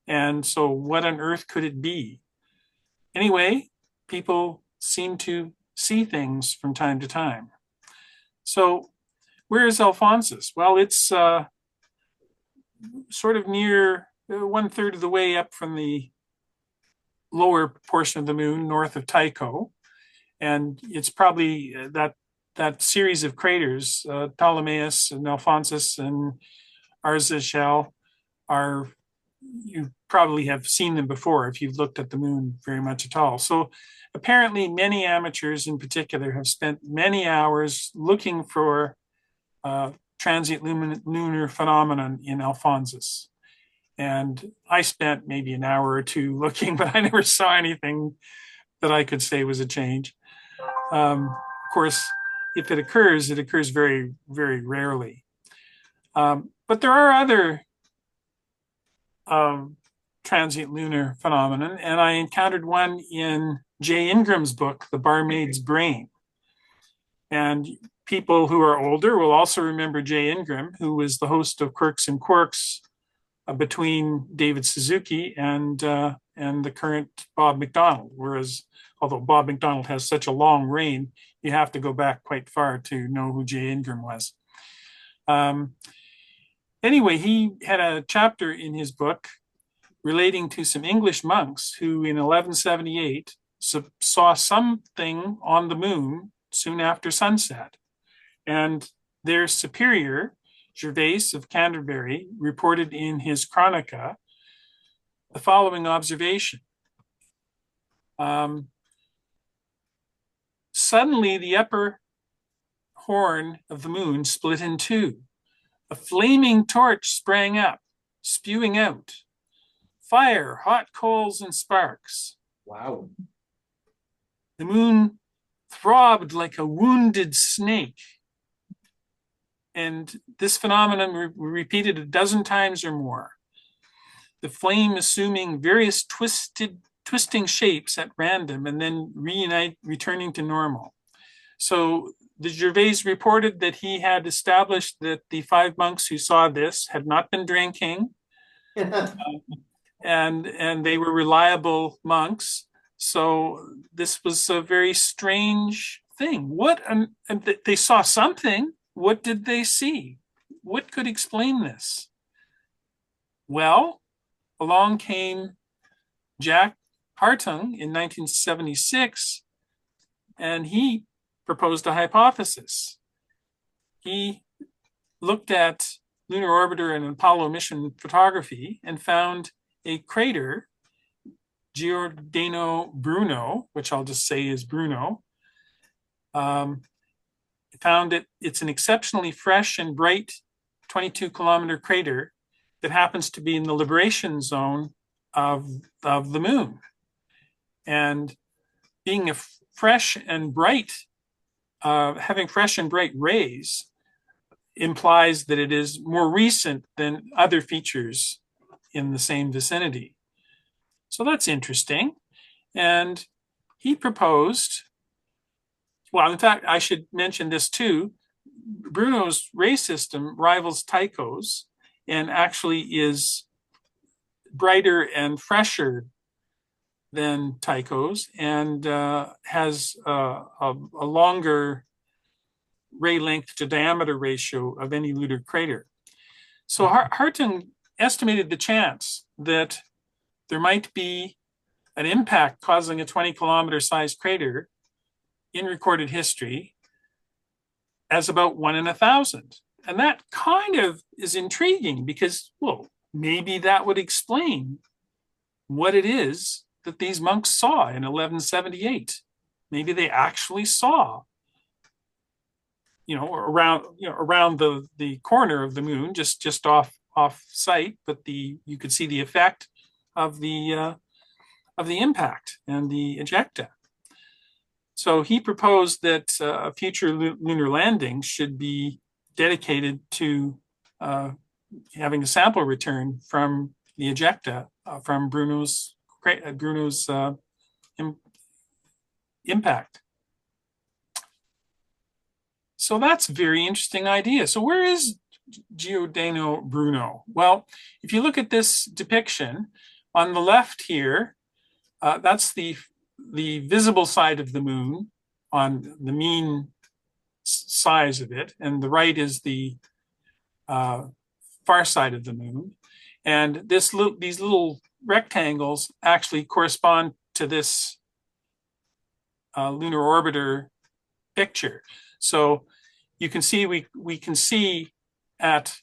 And so what on earth could it be? Anyway, people seem to see things from time to time. So where is Alphonsus? Well, it's sort of near 1/3 of the way up from the lower portion of the moon, north of Tycho. And it's probably that series of craters, Ptolemais and Alphonsus and Arzachel, are, you probably have seen them before if you've looked at the moon very much at all. So apparently many amateurs in particular have spent many hours looking for transient lunar phenomenon in Alphonsus. And I spent maybe an hour or two looking, but I never saw anything that I could say was a change. Of course, if it occurs very, very rarely. But there are other transient lunar phenomenon, and I encountered one in Jay Ingram's book, The Barmaid's Brain. And people who are older will also remember Jay Ingram, who was the host of Quirks and Quarks between David Suzuki and the current Bob McDonald. Whereas, although Bob McDonald has such a long reign, you have to go back quite far to know who Jay Ingram was. Anyway, he had a chapter in his book relating to some English monks who in 1178 saw something on the moon soon after sunset. And their superior, Gervase of Canterbury, reported in his Chronica the following observation. Suddenly, the upper horn of the moon split in two. A flaming torch sprang up, spewing out fire, hot coals, and sparks. Wow. The moon throbbed like a wounded snake. And this phenomenon repeated a dozen times or more. The flame assuming various twisting shapes at random and then returning to normal. So the Gervais reported that he had established that the 5 monks who saw this had not been drinking, and they were reliable monks. So this was a very strange thing. And they saw something. What did they see? What could explain this? Well, along came Jack Hartung in 1976, and he proposed a hypothesis. He looked at lunar orbiter and Apollo mission photography and found a crater, Giordano Bruno, which I'll just say is Bruno. Found it's an exceptionally fresh and bright 22-kilometer crater that happens to be in the libration zone of the moon. And being a fresh and bright, having fresh and bright rays implies that it is more recent than other features in the same vicinity. So that's interesting. And he proposed, well, in fact, I should mention this too. Bruno's ray system rivals Tycho's and actually is brighter and fresher than Tycho's and has a longer ray length to diameter ratio of any lunar crater. So Hartung estimated the chance that there might be an impact causing a 20-kilometer sized crater in recorded history as about 1 in 1,000. And that kind of is intriguing because, well, maybe that would explain what it is that these monks saw in 1178. Maybe they actually saw, around the corner of the moon, just off site, but you could see the effect of the impact and the ejecta. So he proposed that a future lunar landing should be dedicated to having a sample return from the ejecta from Bruno's impact. So that's a very interesting idea. So where is Giordano Bruno? Well, if you look at this depiction on the left here, that's the visible side of the moon on the mean size of it, and the right is the far side of the moon. And these little rectangles actually correspond to this lunar orbiter picture. So you can see we can see at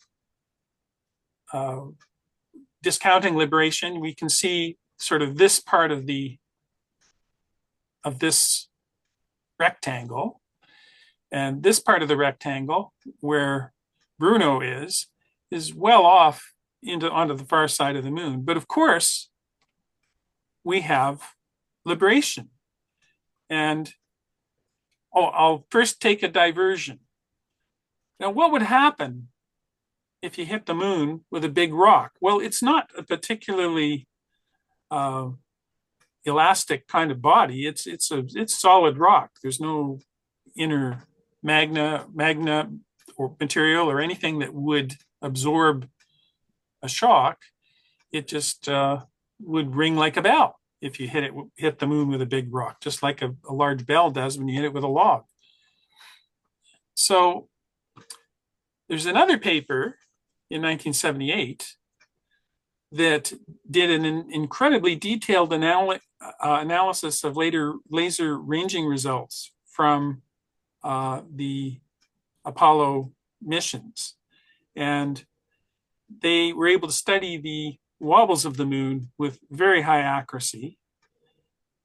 discounting libration, we can see sort of this part of this rectangle, and this part of the rectangle where Bruno is well off onto the far side of the moon. But of course, we have libration. And I'll first take a diversion. Now, what would happen if you hit the moon with a big rock? Well, it's not a particularly elastic kind of body. It's solid rock. There's no inner magna or material or anything that would absorb a shock. It just would ring like a bell if you hit the moon with a big rock, just like a large bell does when you hit it with a log. So there's another paper in 1978 that did an incredibly detailed analysis of later laser ranging results from the Apollo missions. And they were able to study the wobbles of the moon with very high accuracy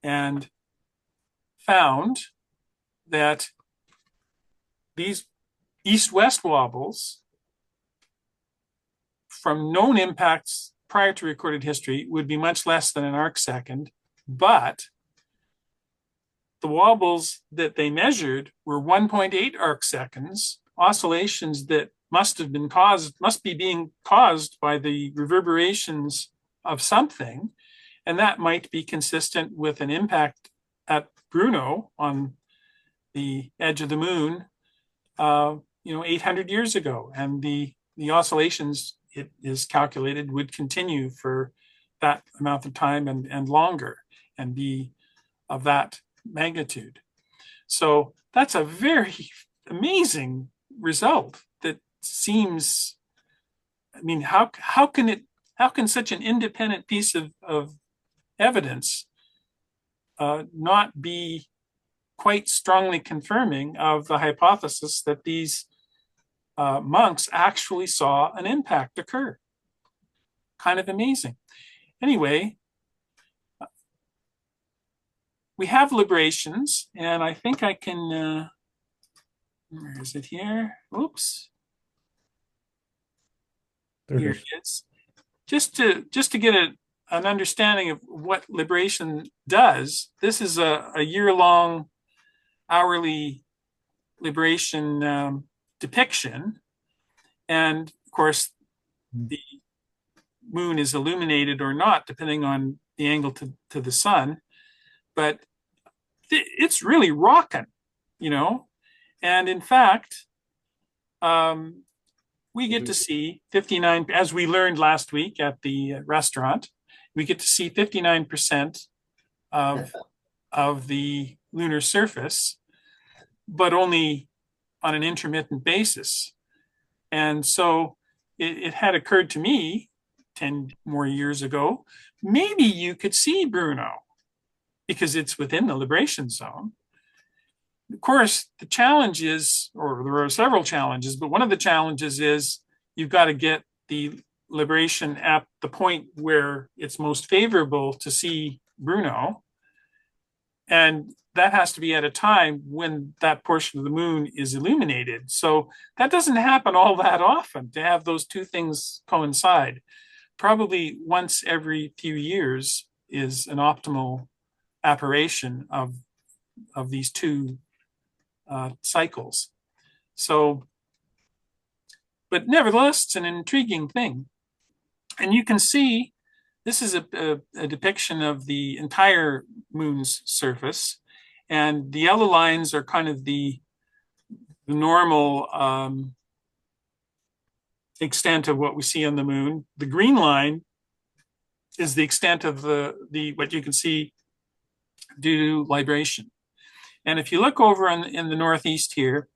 and found that these east-west wobbles from known impacts prior to recorded history would be much less than an arc second, but the wobbles that they measured were 1.8 arc seconds, oscillations that must be being caused by the reverberations of something, and that might be consistent with an impact at Bruno on the edge of the moon, 800 years ago, and the oscillations, it is calculated, would continue for that amount of time and longer, and be of that magnitude. So that's a very amazing result. That seems, I mean, how can such an independent piece of evidence not be quite strongly confirming of the hypothesis that these monks actually saw an impact occur? Kind of amazing. Anyway, we have librations, and I think I can, where is it here? Oops. Here it is. Just to get an understanding of what libration does, this is a year-long hourly libration depiction. And of course, the moon is illuminated or not, depending on the angle to the sun. But it's really rocking, And in fact, we get to see 59, as we learned last week at the restaurant, we get to see 59% of the lunar surface, but only on an intermittent basis. And so it had occurred to me 10 more years ago, maybe you could see Bruno because it's within the libration zone. Of course, the challenge is, or there are several challenges, but one of the challenges is you've got to get the libration at the point where it's most favorable to see Bruno. And that has to be at a time when that portion of the moon is illuminated. So that doesn't happen all that often to have those two things coincide. Probably once every few years is an optimal apparition of these two cycles. So, but nevertheless, it's an intriguing thing. And you can see, this is a depiction of the entire moon's surface. And the yellow lines are kind of the normal extent of what we see on the moon. The green line is the extent of the what you can see due to libration. And if you look over in the northeast here,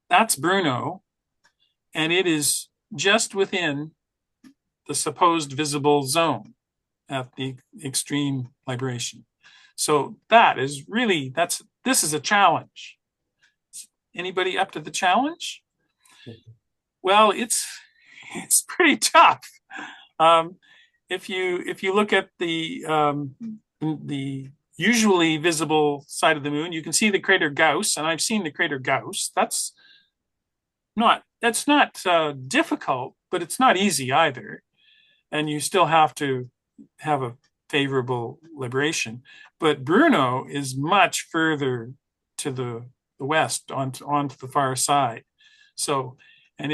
that's Bruno, and it is just within the supposed visible zone at the extreme libration. So that is really, this is a challenge. Anybody up to the challenge? Well, it's pretty tough. If you look at the usually visible side of the moon, you can see the crater Gauss, and I've seen the crater Gauss. That's not difficult, but it's not easy either. And you still have to have a favorable libration. But Bruno is much further to the west onto the far side. So, and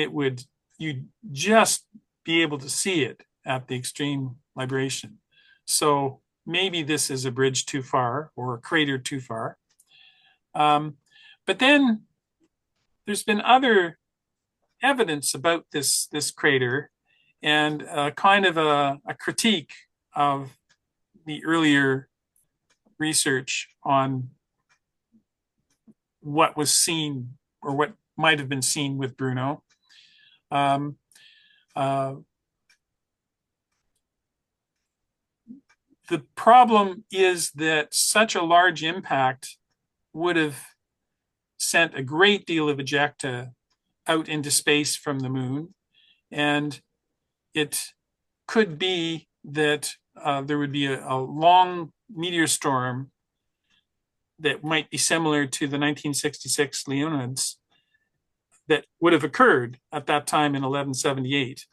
you'd just be able to see it at the extreme libration. So maybe this is a bridge too far or a crater too far. But then there's been other evidence about this crater and kind of a critique of the earlier research on what was seen or what might have been seen with Bruno. The problem is that such a large impact would have sent a great deal of ejecta out into space from the moon. And it could be that there would be a long meteor storm that might be similar to the 1966 Leonids that would have occurred at that time in 1178.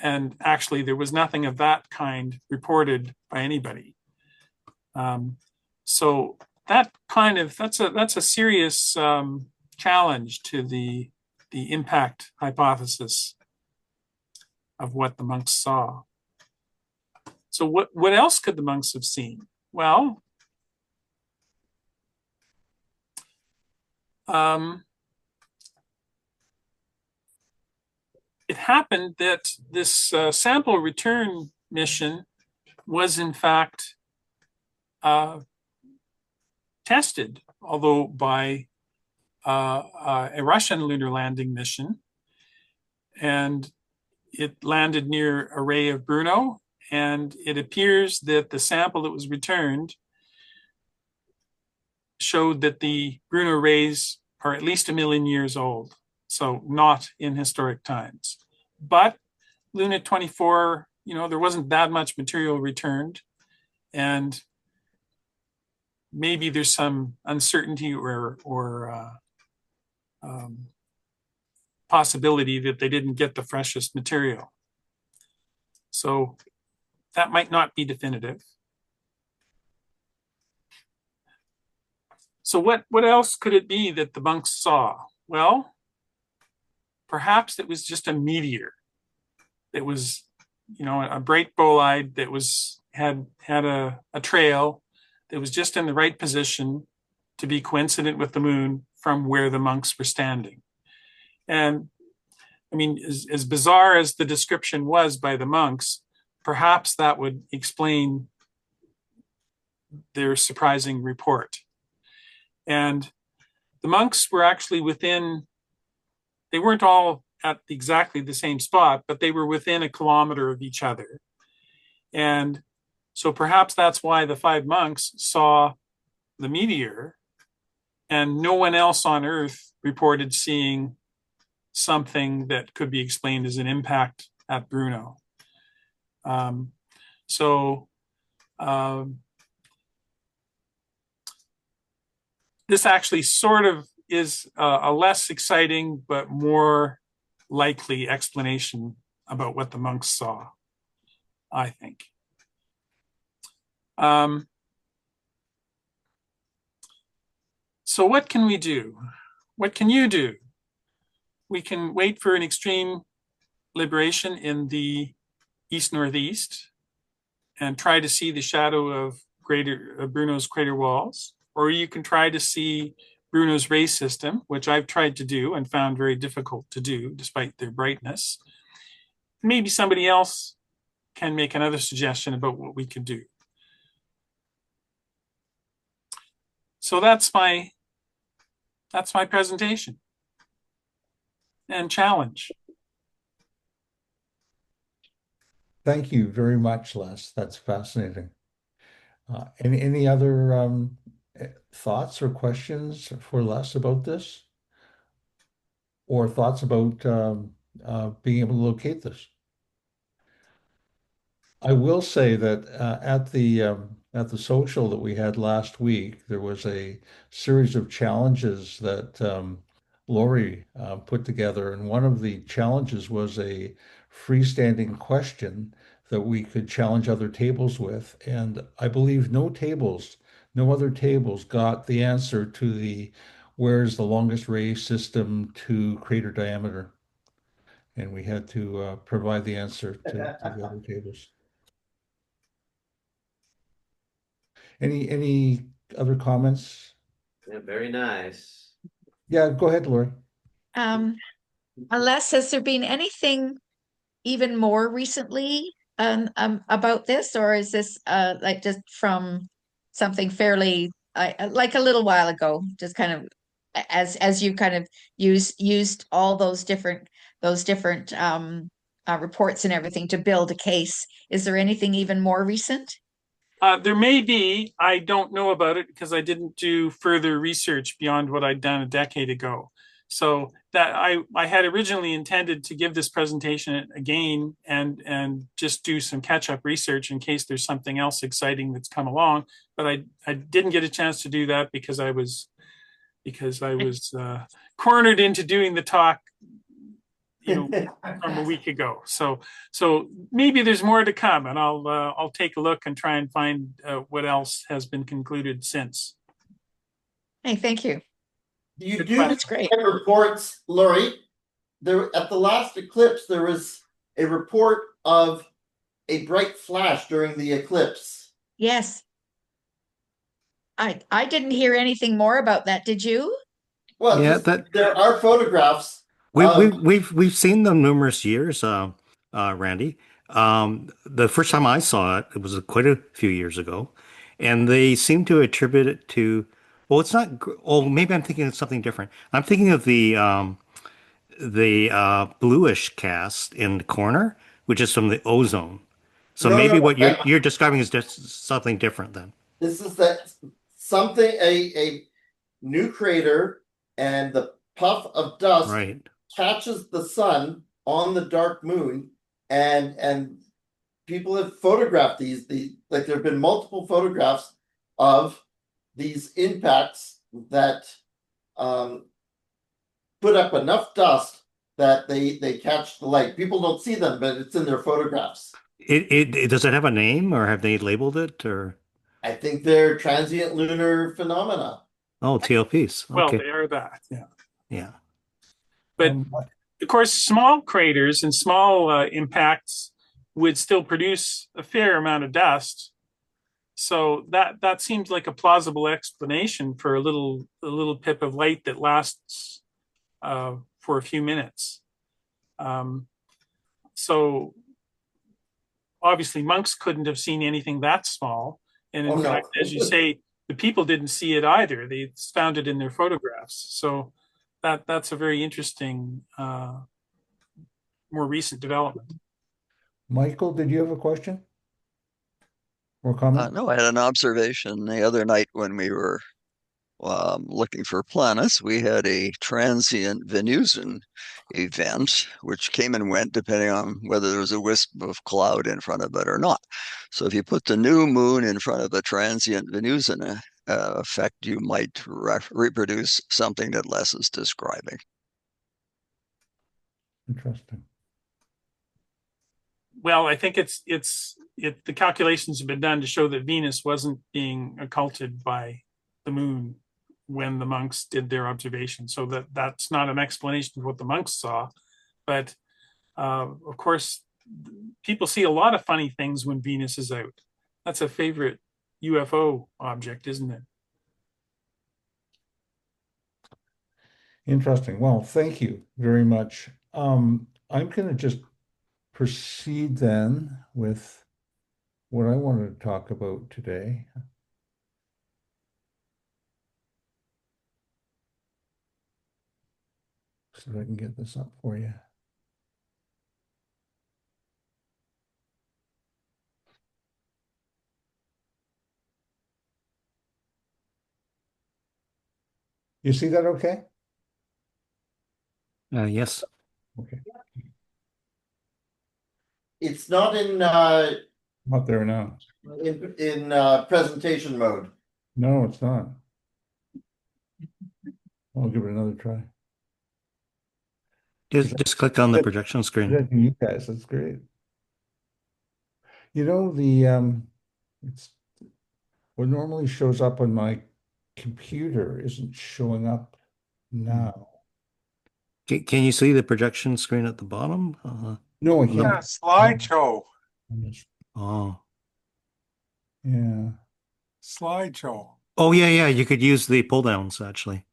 And actually, there was nothing of that kind reported by anybody. So that's a serious challenge to the impact hypothesis of what the monks saw. So what else could the monks have seen? Well, it happened that this sample return mission was in fact tested, although by a Russian lunar landing mission. And it landed near a ray of Bruno, and it appears that the sample that was returned showed that the Bruno rays are at least 1 million years old, so not in historic times. But Luna 24, there wasn't that much material returned, and maybe there's some uncertainty or possibility that they didn't get the freshest material. So that might not be definitive. So what else could it be that the monks saw? Well, perhaps it was just a meteor. It was, a bright bolide that had a trail that was just in the right position to be coincident with the moon from where the monks were standing. And I mean, as bizarre as the description was by the monks, perhaps that would explain their surprising report. And the monks were actually they weren't all at exactly the same spot, but they were within 1 kilometer of each other. And so perhaps that's why the 5 monks saw the meteor and no one else on Earth reported seeing something that could be explained as an impact at Bruno. This actually sort of is a less exciting but more likely explanation about what the monks saw, I think. So what can we do? What can you do? We can wait for an extreme libration in the east-northeast and try to see the shadow of Bruno's crater walls, or you can try to see Bruno's ray system, which I've tried to do and found very difficult to do despite their brightness. Maybe somebody else can make another suggestion about what we could do. So that's my presentation and challenge. Thank you very much, Les. That's fascinating. Any other thoughts or questions for Les about this? Or thoughts about being able to locate this? I will say that at the social that we had last week, there was a series of challenges that Lori put together, and one of the challenges was a freestanding question that we could challenge other tables with, and I believe no other tables got the answer to the where's the longest ray system to crater diameter, and we had to provide the answer to the other tables. Any other comments? Yeah, very nice. Yeah, go ahead, Lori. Unless, has there been anything even more recently about this, or is this like just from something fairly like a little while ago, just kind of as you kind of used all those different reports and everything to build a case? Is there anything even more recent? There may be. I don't know about it because I didn't do further research beyond what I'd done a decade ago. So that I had originally intended to give this presentation again and just do some catch-up research in case there's something else exciting that's come along. But I didn't get a chance to do that because I was cornered into doing the talk, from a week ago. So maybe there's more to come, and I'll take a look and try and find what else has been concluded since. Hey, thank you. You do That's great. Reports, Lori. There at the last eclipse, there was a report of a bright flash during the eclipse. Yes. I didn't hear anything more about that. Did you? Well, Yeah, there are photographs. We've seen them numerous years, Randy. The first time I saw it, it was quite a few years ago, and they seem to attribute it to. Well, it's not. Oh, maybe I'm thinking of something different. I'm thinking of the bluish cast in the corner, which is from the ozone. So maybe what you're describing is just something different then. This is something a new crater, and the puff of dust catches the sun on the dark moon, and people have photographed these. Like there have been multiple photographs of these impacts that put up enough dust that they catch the light. People don't see them, but it's in their photographs. Does it have a name, or have they labeled it, or? I think they're transient lunar phenomena. Oh, TLPs. Okay. Well, they are that. Yeah. Yeah. But of course, small craters and small impacts would still produce a fair amount of dust. So that seems like a plausible explanation for a little pip of light that lasts for a few minutes. So obviously monks couldn't have seen anything that small. And in fact, as you say, the people didn't see it either. They found it in their photographs. So that's a very interesting, more recent development. Michael, did you have a question or comment? No, I had an observation the other night when we were looking for planets. We had a transient Venusian event, which came and went depending on whether there was a wisp of cloud in front of it or not. So if you put the new moon in front of a transient Venusian effect, you might reproduce something that Les is describing. Interesting. Well, I think the calculations have been done to show that Venus wasn't being occulted by the moon when the monks did their observation. So that's not an explanation of what the monks saw. But of course, people see a lot of funny things when Venus is out. That's a favorite UFO object, isn't it? Interesting. Well, thank you very much. I'm going to just proceed then with what I wanted to talk about today. So I can get this up for you. You see that okay? Yes. Okay. It's not in Up there now. in presentation mode. No, it's not. I'll give it another try. Just click on the projection screen. You guys, that's great. You know, it's what normally shows up on my computer isn't showing up now. Can you see the projection screen at the bottom? No, I Yeah, can't. slideshow. Oh. Yeah. Slideshow. Oh, yeah. You could use the pull downs actually.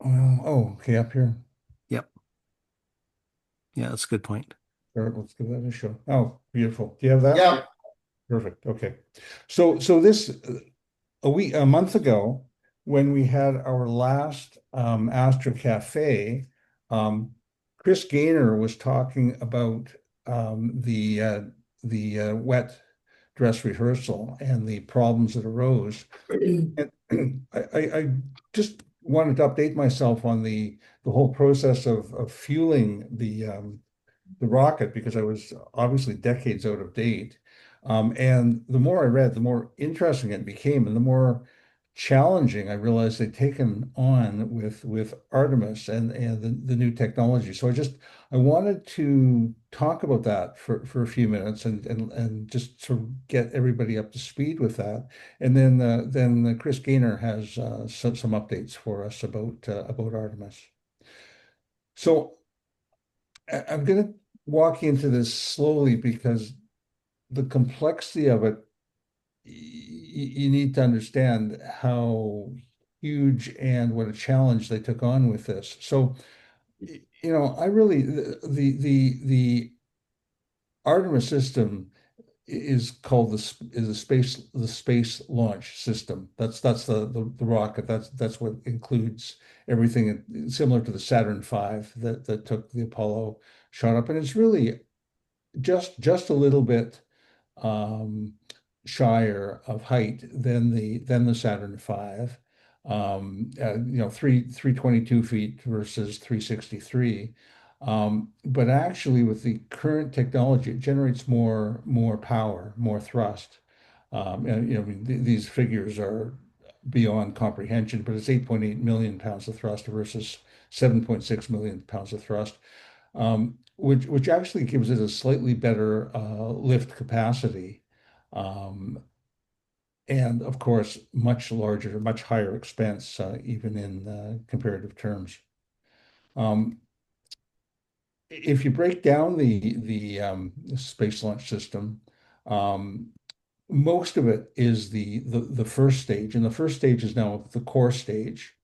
Oh, okay, up here. Yep. Yeah, that's a good point. All right, let's give that a show. Oh, beautiful. Do you have that? Yeah. Perfect. Okay. So this a month ago, when we had our last Astro Cafe, Chris Gainor was talking about the wet dress rehearsal and the problems that arose. And I just wanted to update myself on the whole process of fueling the rocket because I was obviously decades out of date. And the more I read, the more interesting it became, and the more challenging I realized they'd taken on with Artemis and the new technology. So I wanted to talk about that for a few minutes and just sort of get everybody up to speed with that. And then Chris Gainor has some updates for us about Artemis. So I'm going to walk into this slowly because the complexity of it, you need to understand how huge and what a challenge they took on with this. So, I really the Artemis system is called the space launch system. That's the rocket. That's what includes everything similar to the Saturn V that took the Apollo shot up, and it's really just a little bit shyer of height than the Saturn V. 322 feet versus 363. But actually, with the current technology, it generates more power, more thrust. And these figures are beyond comprehension, but it's 8.8 million pounds of thrust versus 7.6 million pounds of thrust, which actually gives it a slightly better lift capacity. And of course, much larger, much higher expense, even in comparative terms. If you break down the space launch system, most of it is the first stage, and the first stage is now the core stage.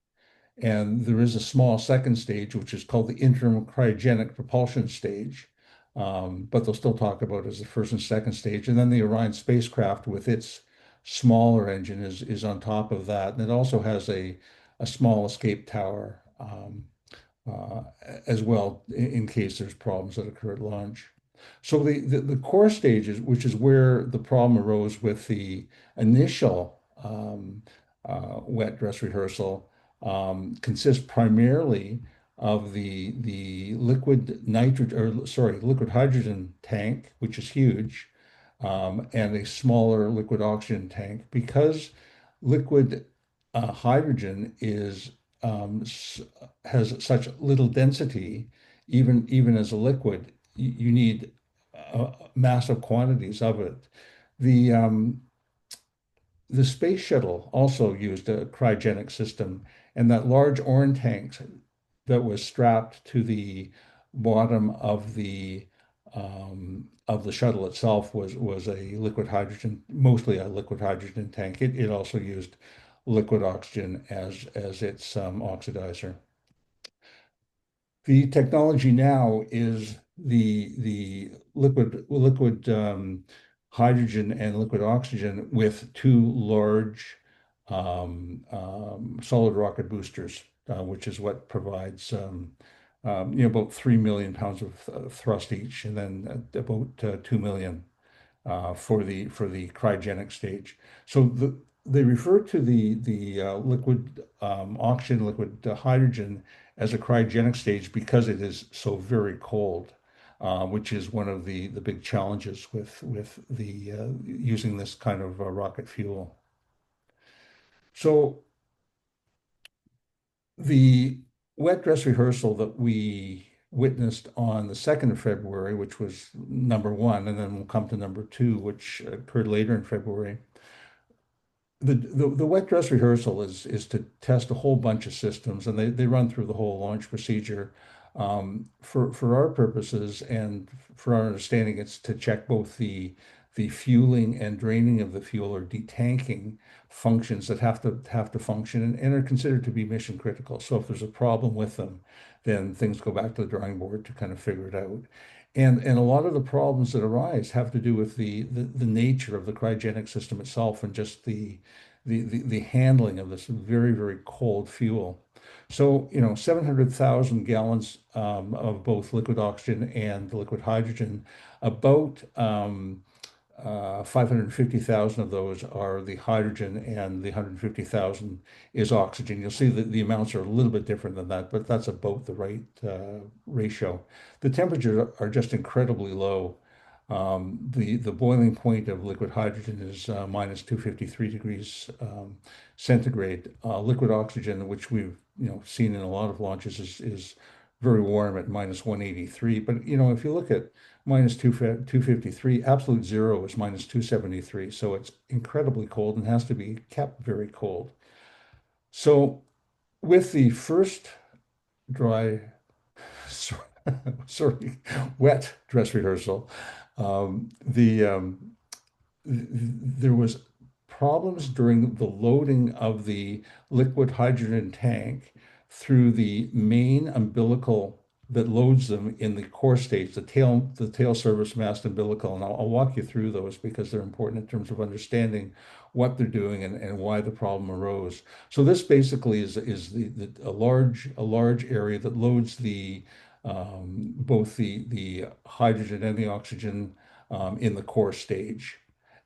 And there is a small second stage, which is called the interim cryogenic propulsion stage. But they'll still talk about it as the first and second stage. And then the Orion spacecraft with its smaller engine is on top of that. And it also has a small escape tower as well in case there's problems that occur at launch. So the core stages, which is where the problem arose with the initial wet dress rehearsal, consists primarily of the liquid hydrogen tank, which is huge, and a smaller liquid oxygen tank. Because liquid hydrogen has such little density, even as a liquid, you need massive quantities of it. The space shuttle also used a cryogenic system, and that large orange tank that was strapped to the bottom of the shuttle itself was mostly a liquid hydrogen tank. It also used liquid oxygen as its oxidizer. The technology now is the liquid hydrogen and liquid oxygen with two large solid rocket boosters, which is what provides about 3 million pounds of thrust each, and then about 2 million for the cryogenic stage. So they refer to the liquid oxygen, liquid hydrogen as a cryogenic stage because it is so very cold, which is one of the big challenges with the using this kind of rocket fuel. So the wet dress rehearsal that we witnessed on the 2nd of February, which was number one, and then we'll come to number two, which occurred later in February. The wet dress rehearsal is to test a whole bunch of systems, and they run through the whole launch procedure. For our purposes and for our understanding, it's to check both the fueling and draining of the fuel or detanking functions that have to function and are considered to be mission critical. So if there's a problem with them, then things go back to the drawing board to kind of figure it out. And a lot of the problems that arise have to do with the nature of the cryogenic system itself and just the handling of this very, very cold fuel. So, 700,000 gallons of both liquid oxygen and liquid hydrogen, about 550,000 of those are the hydrogen, and the 150,000 is oxygen. You'll see that the amounts are a little bit different than that, but that's about the right ratio. The temperatures are just incredibly low. The boiling point of liquid hydrogen is minus 253 degrees centigrade. Liquid oxygen, which we've seen in a lot of launches, is very warm at minus 183. But if you look at minus 253, absolute zero is minus 273. So it's incredibly cold and has to be kept very cold. So with the first dry, sorry, wet dress rehearsal, there was problems during the loading of the liquid hydrogen tank through the main umbilical that loads them in the core stage, the tail service mast umbilical. And I'll walk you through those because they're important in terms of understanding what they're doing and why the problem arose. So this basically is a large area that loads both the hydrogen and the oxygen in the core stage.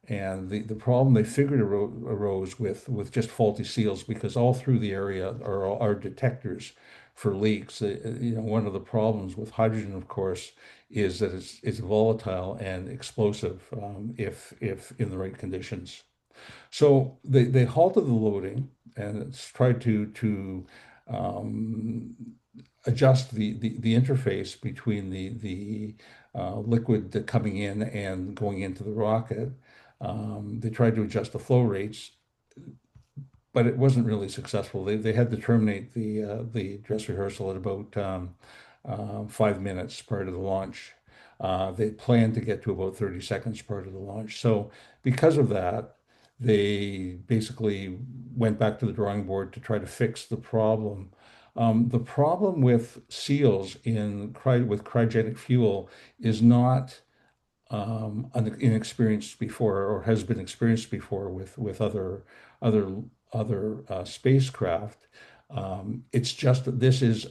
And the problem they figured arose with just faulty seals, because all through the area are detectors for leaks. One of the problems with hydrogen, of course, is that it's volatile and explosive if in the right conditions. So they halted the loading and tried to adjust the interface between the liquid coming in and going into the rocket. They tried to adjust the flow rates, but it wasn't really successful. They had to terminate the dress rehearsal at about 5 minutes prior to the launch. They planned to get to about 30 seconds prior to the launch. So because of that, they basically went back to the drawing board to try to fix the problem. The problem with seals with cryogenic fuel is not inexperienced before, or has been experienced before with other spacecraft. It's just that this is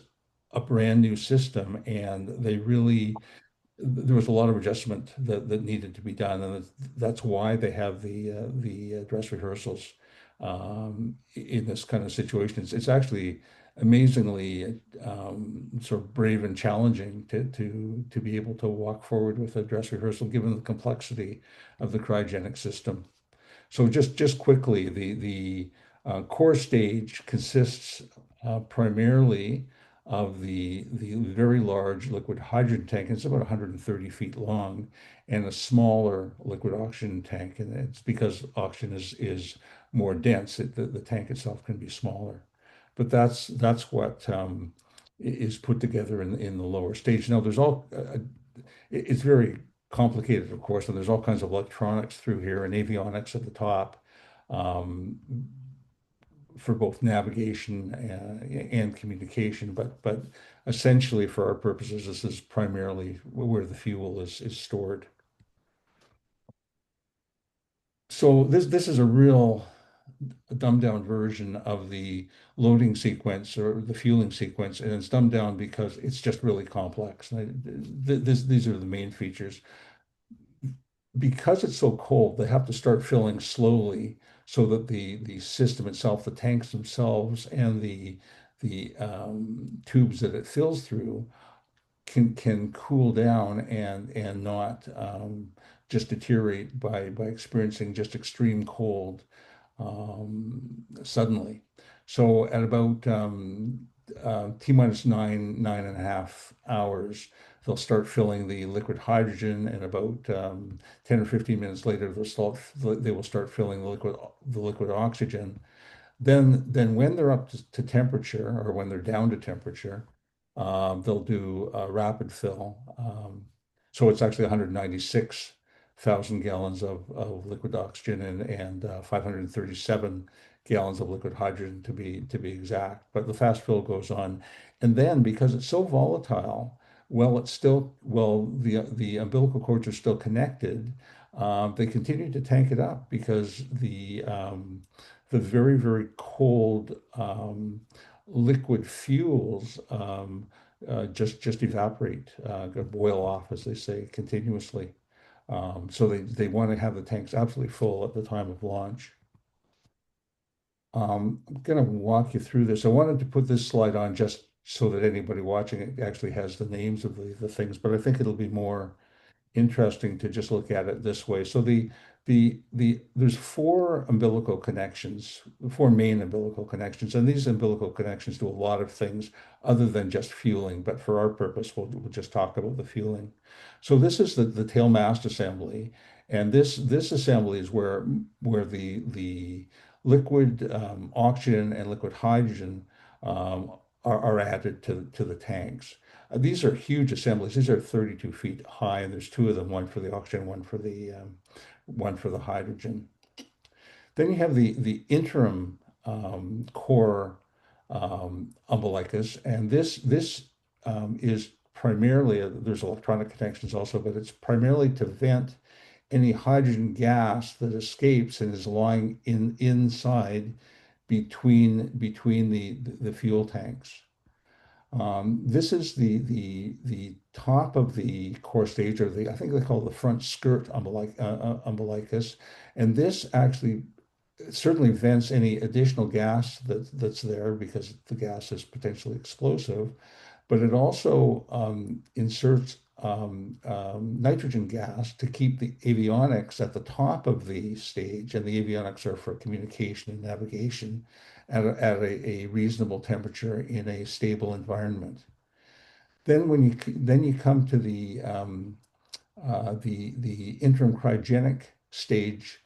a brand new system, and there was a lot of adjustment that needed to be done, and that's why they have the dress rehearsals in this kind of situation. It's actually amazingly sort of brave and challenging to be able to walk forward with a dress rehearsal, given the complexity of the cryogenic system. So just quickly, the core stage consists primarily of the very large liquid hydrogen tank. It's about 130 feet long, and a smaller liquid oxygen tank. And it's because oxygen is more dense. The tank itself can be smaller. But that's what is put together in the lower stage. Now, it's very complicated, of course, and there's all kinds of electronics through here and avionics at the top. for both navigation and communication, but essentially for our purposes, this is primarily where the fuel is stored. So this is a real dumbed down version of the loading sequence or the fueling sequence, and it's dumbed down because it's just really complex. These are the main features. Because it's so cold, they have to start filling slowly so that the system itself, the tanks themselves, and the tubes that it fills through can cool down and not just deteriorate by experiencing just extreme cold suddenly. So at about T minus 9.5 hours, they'll start filling the liquid hydrogen, and about 10 or 15 minutes later, they will start filling the liquid oxygen. Then when they're up to temperature, or when they're down to temperature, they'll do a rapid fill. So it's actually 196,000 gallons of liquid oxygen and 537 gallons of liquid hydrogen to be exact. But the fast fill goes on, and then because it's so volatile, the umbilical cords are still connected. They continue to tank it up because the very, very cold liquid fuels just evaporate, boil off, as they say, continuously. So they want to have the tanks absolutely full at the time of launch. I'm going to walk you through this. I wanted to put this slide on just so that anybody watching it actually has the names of the things, but I think it'll be more interesting to just look at it this way. So there's four umbilical connections, four main umbilical connections, and these umbilical connections do a lot of things other than just fueling. But for our purpose, we'll just talk about the fueling. So this is the tail mast assembly, and this assembly is where the liquid oxygen and liquid hydrogen are added to the tanks. These are huge assemblies. These are 32 feet high, and there's two of them, one for the oxygen, one for the hydrogen. Then you have the interim core umbilicus, and this is primarily, there's electronic connections also, but it's primarily to vent any hydrogen gas that escapes and is lying inside between the fuel tanks. This is the top of the core stage, or I think they call it the front skirt umbilicus, and this actually certainly vents any additional gas that's there because the gas is potentially explosive, but it also inserts nitrogen gas to keep the avionics at the top of the stage, and the avionics are for communication and navigation at a reasonable temperature in a stable environment. Then you come to the interim cryogenic stage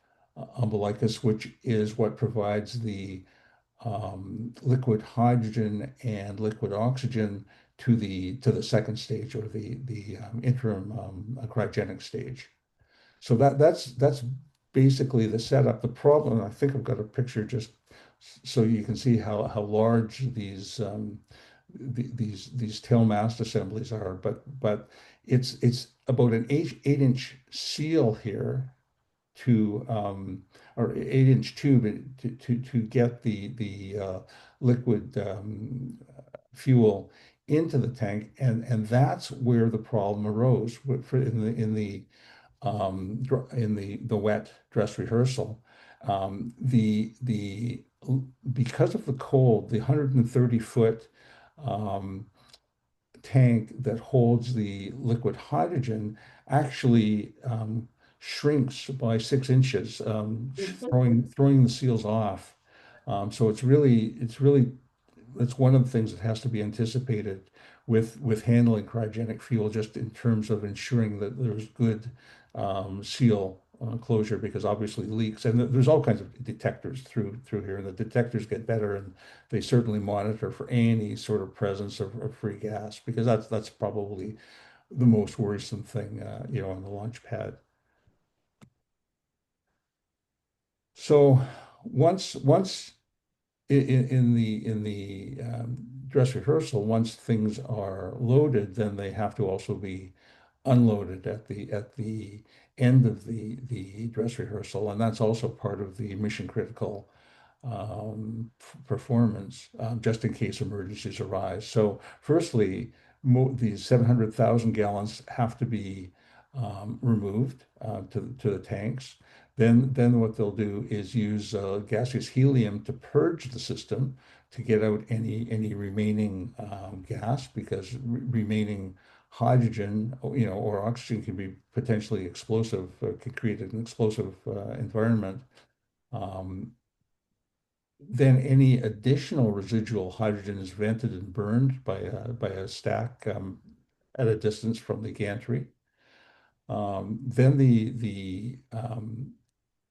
umbilicus, which is what provides the liquid hydrogen and liquid oxygen to the second stage, or the interim cryogenic stage. So that's basically the setup. The problem, I think I've got a picture just so you can see how large these tail mast assemblies are, but it's about an 8-inch seal here to or 8-inch tube to get the liquid fuel into the tank, and that's where the problem arose in the wet dress rehearsal. Because of the cold, the 130-foot tank that holds the liquid hydrogen actually shrinks by 6 inches, throwing the seals off. So it's one of the things that has to be anticipated with handling cryogenic fuel, just in terms of ensuring that there's good seal closure, because obviously leaks, and there's all kinds of detectors through here, and the detectors get better, and they certainly monitor for any sort of presence of free gas, because that's probably the most worrisome thing on the launch pad. So once in the dress rehearsal, once things are loaded, then they have to also be unloaded at the end of the dress rehearsal, and that's also part of the mission critical performance, just in case emergencies arise. So, firstly, these 700,000 gallons have to be removed to the tanks. Then what they'll do is use gaseous helium to purge the system to get out any remaining gas, because remaining hydrogen, or oxygen can be potentially explosive, can create an explosive environment. Then any additional residual hydrogen is vented and burned by a stack at a distance from the gantry. Then the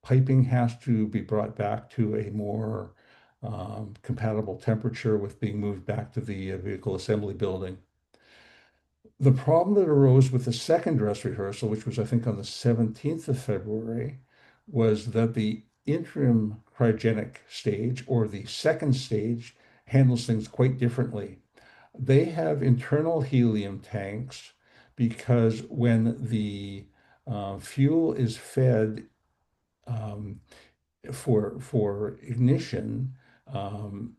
piping has to be brought back to a more compatible temperature with being moved back to the vehicle assembly building. The problem that arose with the second dress rehearsal, which was, I think, on the 17th of February, was that the interim cryogenic stage, or the second stage, handles things quite differently. They have internal helium tanks because when the fuel is fed for ignition, um,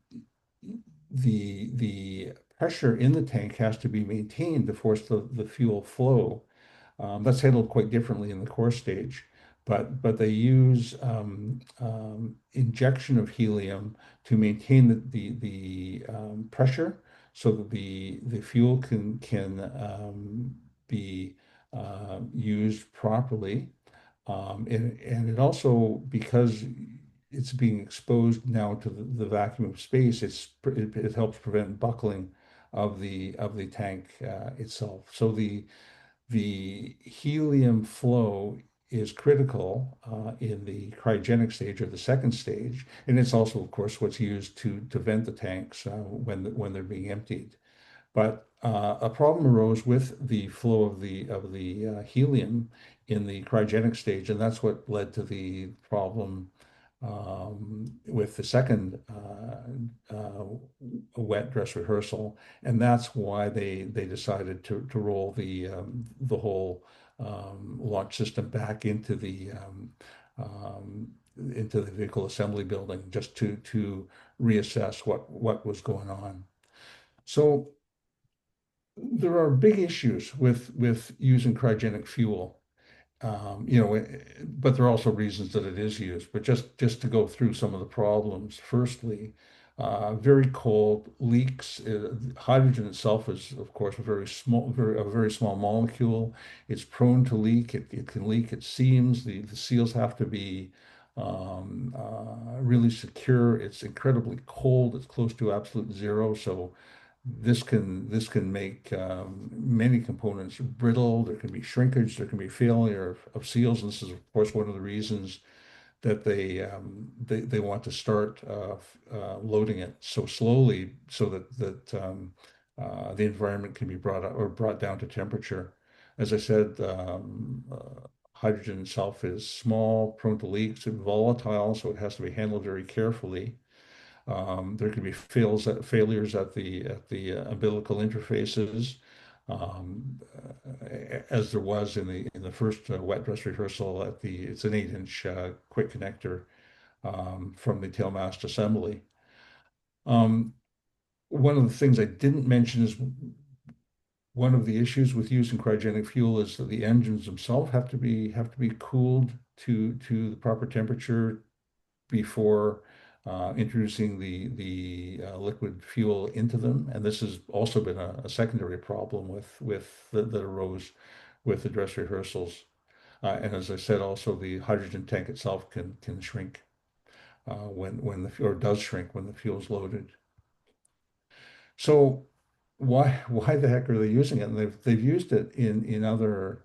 the pressure in the tank has to be maintained to force the fuel flow. That's handled quite differently in the core stage, but they use injection of helium to maintain the pressure, so that the fuel can be used properly. And it also, because it's being exposed now to the vacuum of space, it helps prevent buckling of the tank itself. So the helium flow is critical in the cryogenic stage, or the second stage, and it's also, of course, what's used to vent the tanks when they're being emptied. But a problem arose with the flow of the helium in the cryogenic stage, and that's what led to the problem with the second wet dress rehearsal, and that's why they decided to roll the whole launch system back into the vehicle assembly building, just to reassess what was going on. So there are big issues with using cryogenic fuel, but there are also reasons that it is used. But just to go through some of the problems. Firstly, very cold leaks. Hydrogen itself is, of course, a very small molecule. It's prone to leak. It can leak at seams. The seals have to be really secure. It's incredibly cold. It's close to absolute zero. So this can make many components brittle. There can be shrinkage. There can be failure of seals. And this is, of course, one of the reasons that they want to start loading it so slowly, so that the environment can be brought down to temperature. As I said, hydrogen itself is small, prone to leaks, and volatile, so it has to be handled very carefully. There can be failures at the umbilical interfaces, as there was in the first wet dress rehearsal. It's an 8-inch quick connector from the tail mast assembly. One of the things I didn't mention is one of the issues with using cryogenic fuel is that the engines themselves have to be cooled to the proper temperature before introducing the liquid fuel into them. And this has also been a secondary problem that arose with the dress rehearsals. And as I said, also the hydrogen tank itself can shrink when the fuel, or does shrink when the fuel is loaded. So why the heck are they using it? And they've used it in other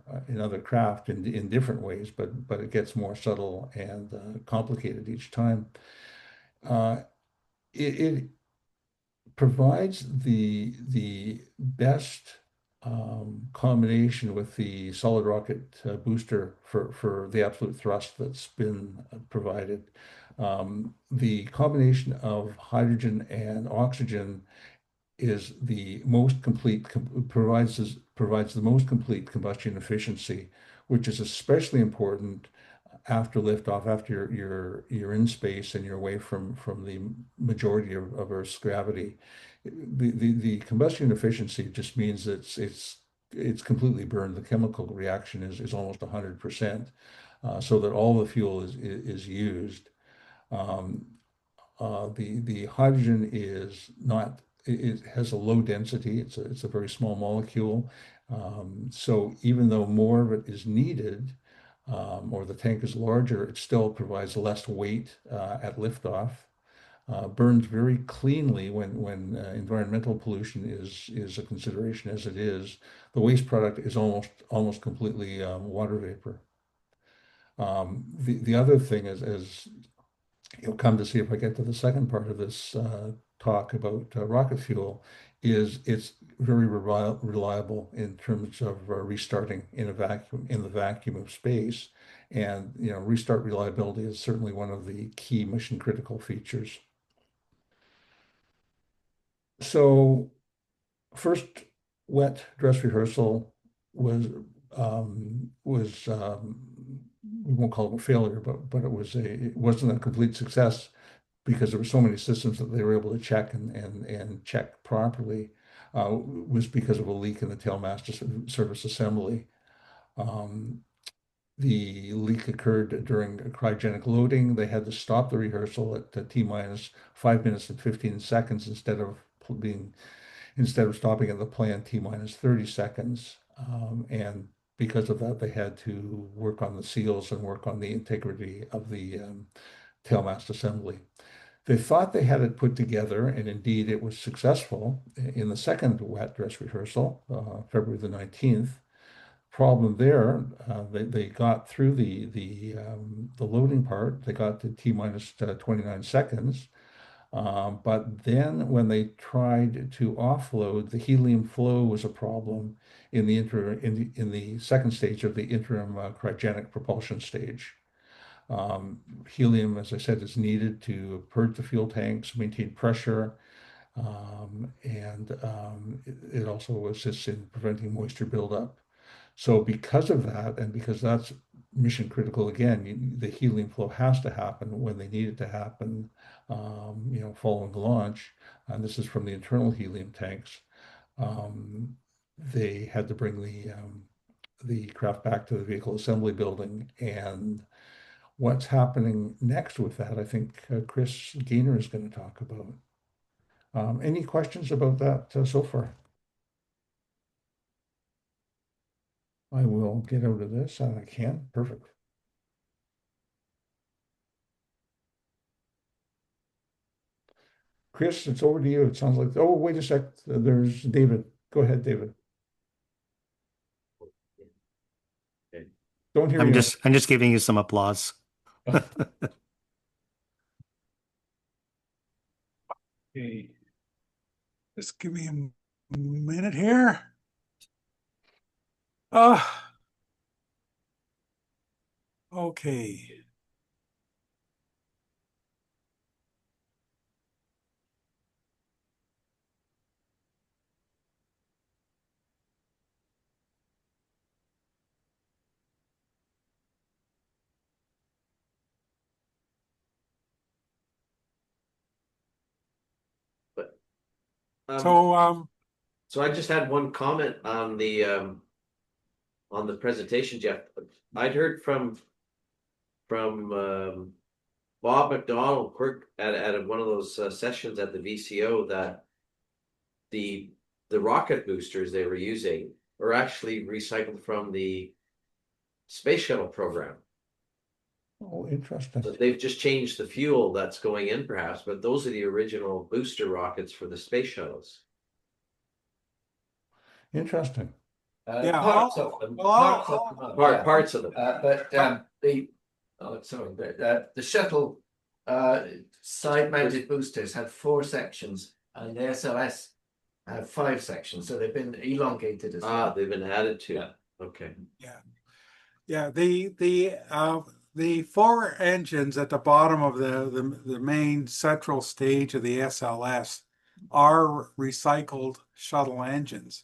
craft in different ways, but it gets more subtle and complicated each time. It provides the best combination with the solid rocket booster for the absolute thrust that's been provided. The combination of hydrogen and oxygen is the most complete, provides the most complete combustion efficiency, which is especially important after liftoff, after you're in space and you're away from the majority of Earth's gravity. The combustion efficiency just means it's completely burned. The chemical reaction is almost 100%, so that all the fuel is used. The hydrogen is not, it has a low density. It's a very small molecule. So even though more of it is needed, or the tank is larger, it still provides less weight at liftoff. Burns very cleanly when environmental pollution is a consideration, as it is. The waste product is almost completely water vapor. The other thing is, as you'll come to see if I get to the second part of this talk about rocket fuel, is it's very reliable in terms of restarting in the vacuum of space. And restart reliability is certainly one of the key mission critical features. So first wet dress rehearsal was we won't call it a failure, but it wasn't a complete success because there were so many systems that they were able to check and check properly. Was because of a leak in the tailmaster service assembly. The leak occurred during cryogenic loading. They had to stop the rehearsal at T minus 5 minutes and 15 seconds instead of stopping at the planned T minus 30 seconds. And because of that, they had to work on the seals and work on the integrity of the tailmast assembly. They thought they had it put together, and indeed it was successful in the second wet dress rehearsal, February the 19th. Problem there, they got through the loading part. They got to T minus 29 seconds. But then when they tried to offload, the helium flow was a problem in the second stage of the interim cryogenic propulsion stage. Helium, as I said, is needed to purge the fuel tanks, maintain pressure, and it also assists in preventing moisture buildup. So because of that, and because that's mission critical, again, the helium flow has to happen when they need it to happen, following the launch. And this is from the internal helium tanks. They had to bring the craft back to the vehicle assembly building. And what's happening next with that, I think Chris Gainor is going to talk about. Any questions about that so far? I will get out of this, and I can. Perfect. Chris, it's over to you. It sounds like, oh, wait a sec. There's David. Go ahead, David. Don't hear I'm you. just giving you some applause. Okay. Just give me a minute here. Okay. So I just had one comment on the presentation, Jeff. I'd heard from Bob McDonald at one of those sessions at the VCO that the rocket boosters they were using are actually recycled from the space shuttle program. Oh, interesting. So they've just changed the fuel that's going in, perhaps, but those are the original booster rockets for the space shuttles. Interesting. Parts of them. Parts of them. The shuttle side-mounted boosters had 4 sections, and the SLS had 5 sections, so they've been elongated as well. They've been added to. Yeah. Okay. Yeah. The the four engines at the bottom of the main central stage of the SLS are recycled shuttle engines.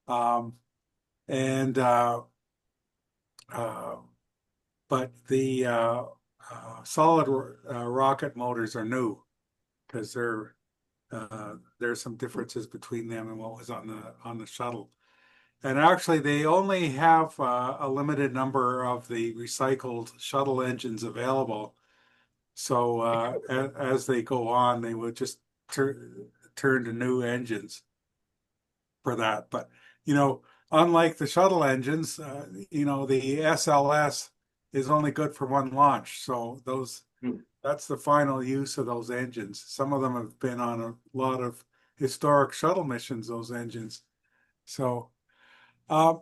And but the solid rocket motors are new because there's some differences between them and what was on the shuttle. And actually, they only have a limited number of the recycled shuttle engines available. So as they go on, they will just turn to new engines for that. But unlike the shuttle engines, the SLS is only good for one launch. So that's the final use of those engines. Some of them have been on a lot of historic shuttle missions, those engines. So, and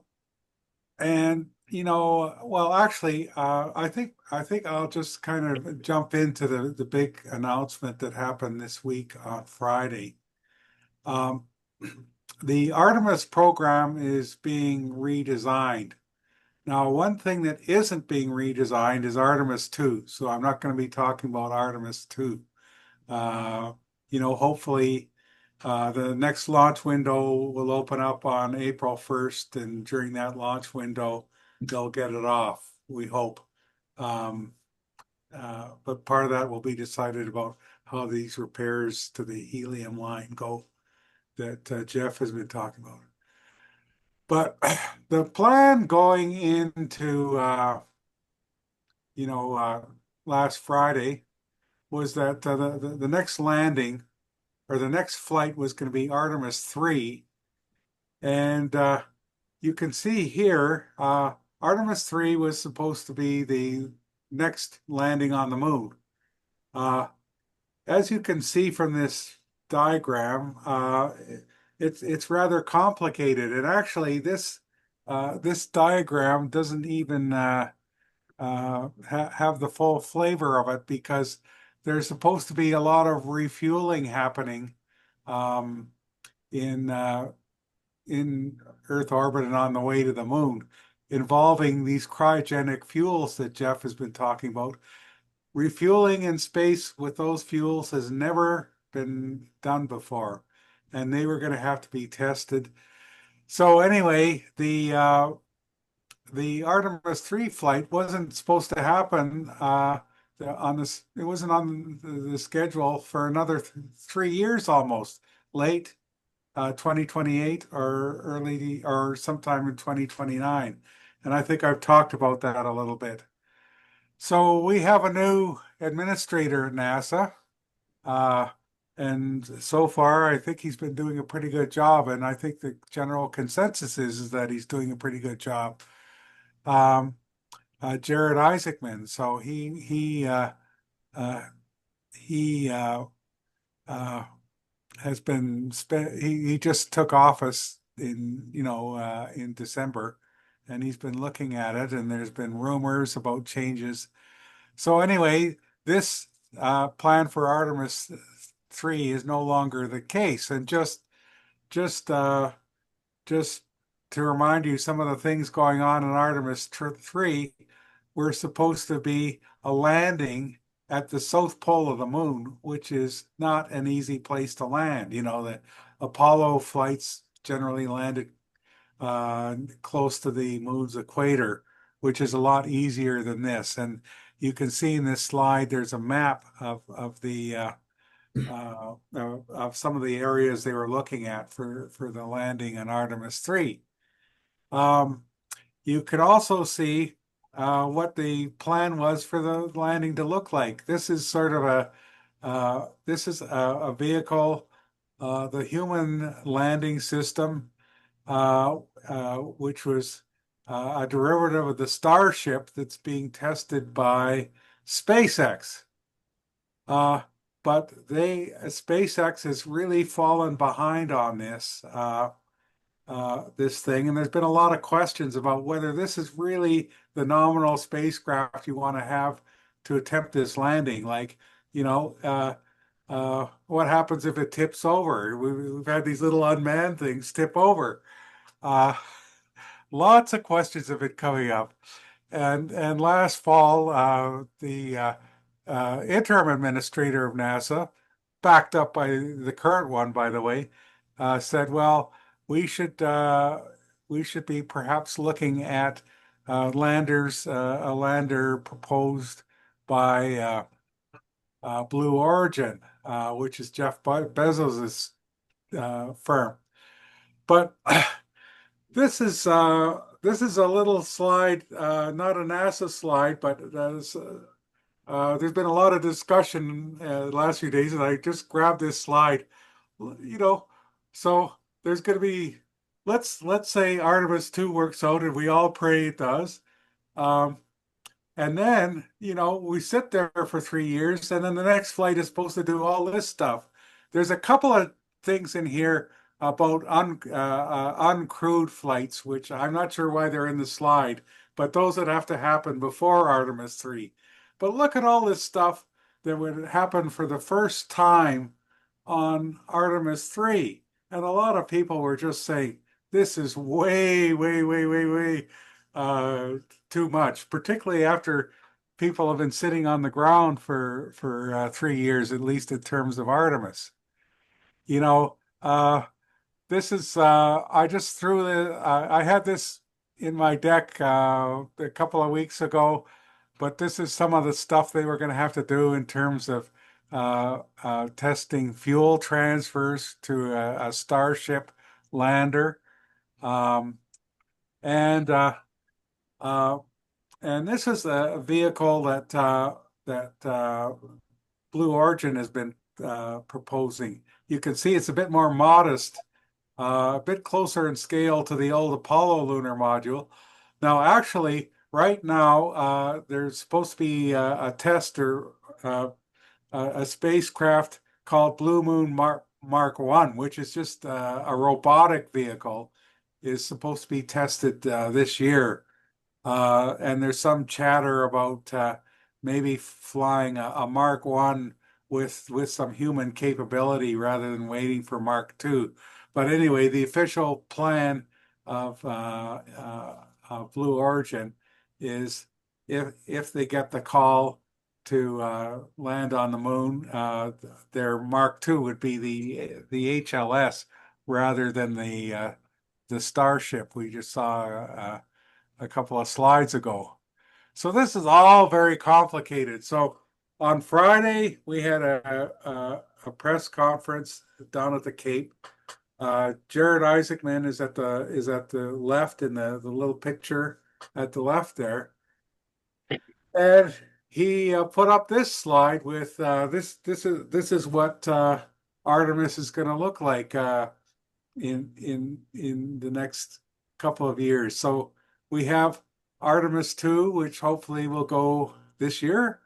well, actually, I think I'll just kind of jump into the big announcement that happened this week on Friday. The Artemis program is being redesigned. Now, one thing that isn't being redesigned is Artemis 2. So I'm not going to be talking about Artemis 2. Hopefully the next launch window will open up on April 1st, and during that launch window, they'll get it off, we hope. But part of that will be decided about how these repairs to the helium line go that Jeff has been talking about. But the plan going into, last Friday was that the next landing or the next flight was going to be Artemis 3. And you can see here, Artemis 3 was supposed to be the next landing on the moon. As you can see from this diagram, it's rather complicated. And actually, this diagram doesn't even have the full flavor of it, because there's supposed to be a lot of refueling happening in Earth orbit and on the way to the moon, involving these cryogenic fuels that Jeff has been talking about. Refueling in space with those fuels has never been done before, and they were going to have to be tested. So anyway, the Artemis 3 flight wasn't supposed to happen on this. It wasn't on the schedule for another 3 years almost, late 2028 or early or sometime in 2029. And I think I've talked about that a little bit. So we have a new administrator at NASA. And so far, I think he's been doing a pretty good job. And I think the general consensus is that he's doing a pretty good job. Jared Isaacman. So he has been he just took office in December, and he's been looking at it, and there's been rumors about changes. So anyway, this plan for Artemis 3 is no longer the case. And just to remind you some of the things going on in Artemis 3, we're supposed to be a landing at the south pole of the moon, which is not an easy place to land. The Apollo flights generally landed close to the moon's equator, which is a lot easier than this. And you can see in this slide, there's a map of some of the areas they were looking at for the landing in Artemis 3. You can also see what the plan was for the landing to look like. This is sort of a vehicle, the human landing system, which was a derivative of the Starship that's being tested by SpaceX. But SpaceX has really fallen behind on this thing, and there's been a lot of questions about whether this is really the nominal spacecraft you want to have to attempt this landing. Like, what happens if it tips over? We've had these little unmanned things tip over. Lots of questions of it coming up. and last fall, the interim administrator of NASA, backed up by the current one, by the way, said, "Well, we should be perhaps looking at landers, a lander proposed by Blue Origin, which is Jeff Bezos's firm." But this is a little slide, not a NASA slide, but there's been a lot of discussion the last few days, and I just grabbed this slide. So there's going to be, let's say Artemis 2 works out, and we all pray it does. And then, we sit there for 3 years, and then the next flight is supposed to do all this stuff. There's a couple of things in here about uncrewed flights, which I'm not sure why they're in the slide, but those that have to happen before Artemis 3. But look at all this stuff that would happen for the first time on Artemis 3. And a lot of people were just saying, this is way, way, way, way, way too much, particularly after people have been sitting on the ground for 3 years, at least in terms of Artemis. This is, I just threw I had this in my deck a couple of weeks ago, but this is some of the stuff they were going to have to do in terms of testing fuel transfers to a Starship lander. And this is a vehicle that Blue Origin has been proposing. You can see it's a bit more modest, a bit closer in scale to the old Apollo lunar module. Now, actually, right now, there's supposed to be a tester, a spacecraft called Blue Moon Mark 1, which is just a robotic vehicle, is supposed to be tested this year. And there's some chatter about maybe flying a Mark 1 with some human capability rather than waiting for Mark 2. But anyway, the official plan of Blue Origin is if they get the call to land on the moon, their Mark 2 would be the HLS rather than the Starship we just saw a couple of slides ago. So this is all very complicated. So on Friday we had a press conference down at the Cape. Jared Isaacman is at the left in the little picture at the left there, and he put up this slide with this is what Artemis is going to look like in the next couple of years. So we have Artemis 2, which hopefully will go this year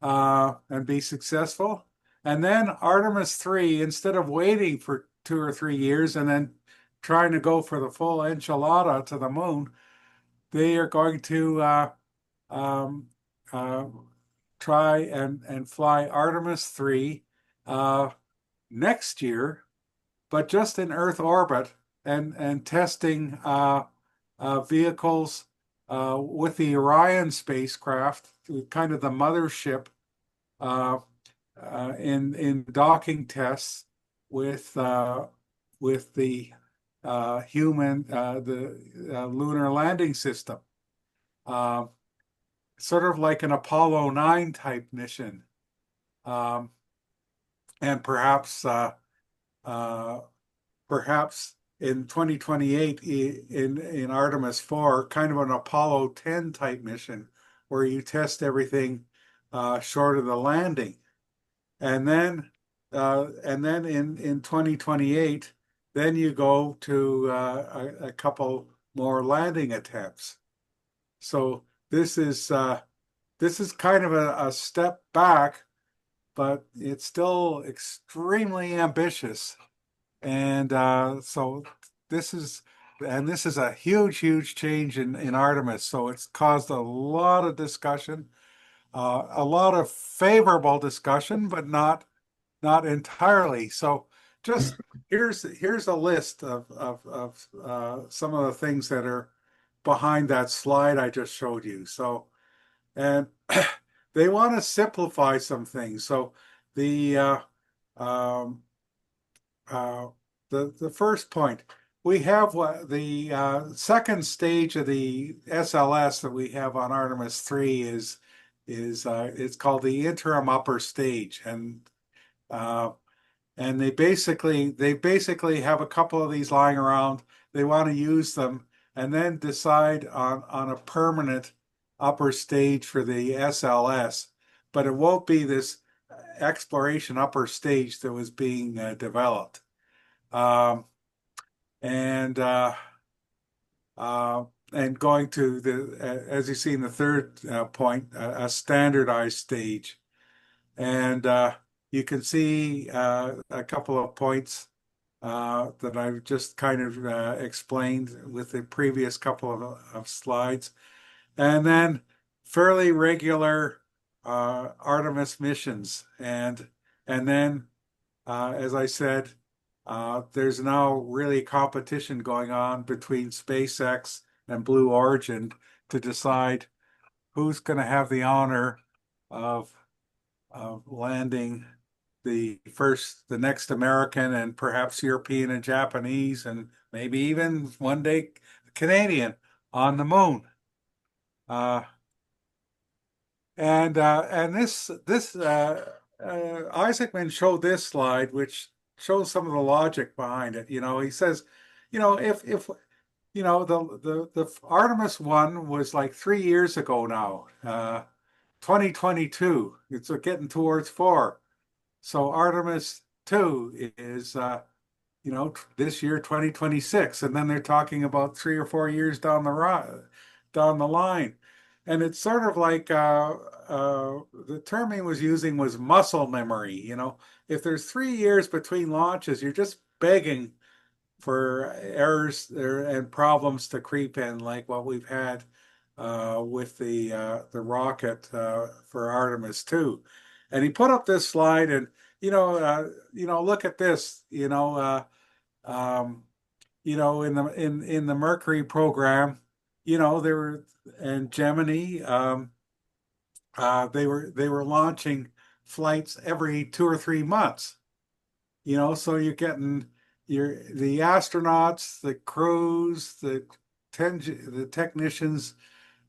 and be successful. And then Artemis 3, instead of waiting for 2 or 3 years and then trying to go for the full enchilada to the moon, they are going to try and fly Artemis 3 next year, but just in Earth orbit and testing vehicles with the Orion spacecraft, kind of the mothership, in docking tests with the human, the lunar landing system, sort of like an Apollo 9 type mission, and perhaps in 2028 in Artemis 4, kind of an Apollo 10 type mission where you test everything short of the landing. And then in 2028, then you go to a couple more landing attempts. So this is kind of a step back, but it's still extremely ambitious. And so this is a huge change in Artemis. So it's caused a lot of discussion, a lot of favorable discussion, but not entirely. So just here's a list of some of the things that are behind that slide I just showed you. So, and they want to simplify some things. So the um, the first point, we have what the second stage of the SLS that we have on Artemis 3 is it's called the interim upper stage, and they basically have a couple of these lying around. They want to use them and then decide on a permanent upper stage for the SLS, but it won't be this exploration upper stage that was being developed. And going to the, as you see in the third point, a standardized stage. And you can see a couple of points that I've just kind of explained with the previous couple of slides. And then fairly regular Artemis missions. And then, as I said, there's now really competition going on between SpaceX and Blue Origin to decide who's going to have the honor of landing the next American and perhaps European and Japanese and maybe even one day Canadian on the moon. And this Isaacman showed this slide, which shows some of the logic behind it. He says, if the Artemis 1 was like 3 years ago now, 2022, it's getting towards 4. So Artemis 2 is, this year, 2026, and then they're talking about 3 or 4 years down the line. And it's sort of like the term he was using was muscle memory. If there's 3 years between launches, you're just begging for errors and problems to creep in, like what we've had with the rocket for Artemis 2. And he put up this slide, and look at this. In the Mercury program, there were, and Gemini, they were launching flights every 2 or 3 months. So you're getting the astronauts, the crews, the technicians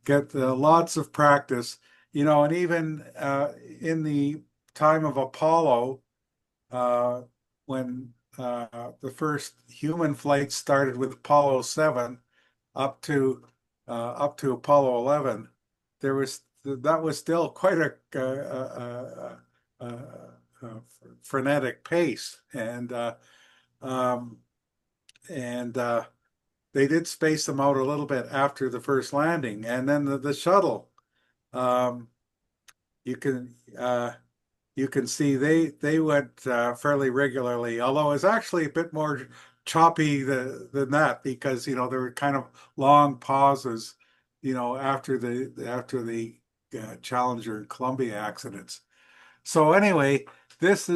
get lots of practice. And even in the time of Apollo, when the first human flight started with Apollo 7 up to Apollo 11, that was still quite a frenetic pace, and they did space them out a little bit after the first landing, and then the shuttle. You can see they went fairly regularly, although it's actually a bit more choppy than that, because there were kind of long pauses, after the Challenger and Columbia accidents. So anyway, these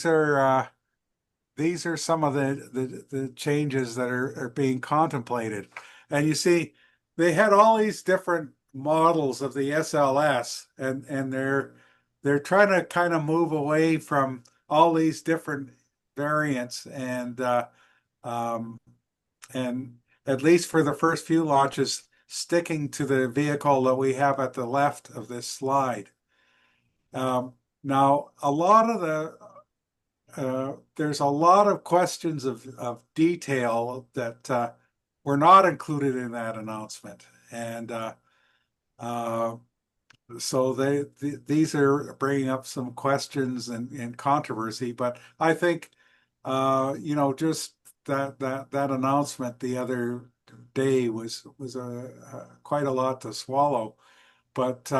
are some of the changes that are being contemplated, and you see they had all these different models of the SLS, and they're trying to kind of move away from all these different variants, and at least for the first few launches, sticking to the vehicle that we have at the left of this slide. Now, a lot of there's a lot of questions of detail that were not included in that announcement, and so these are bringing up some questions and controversy. But I think just that announcement the other day was quite a lot to swallow. But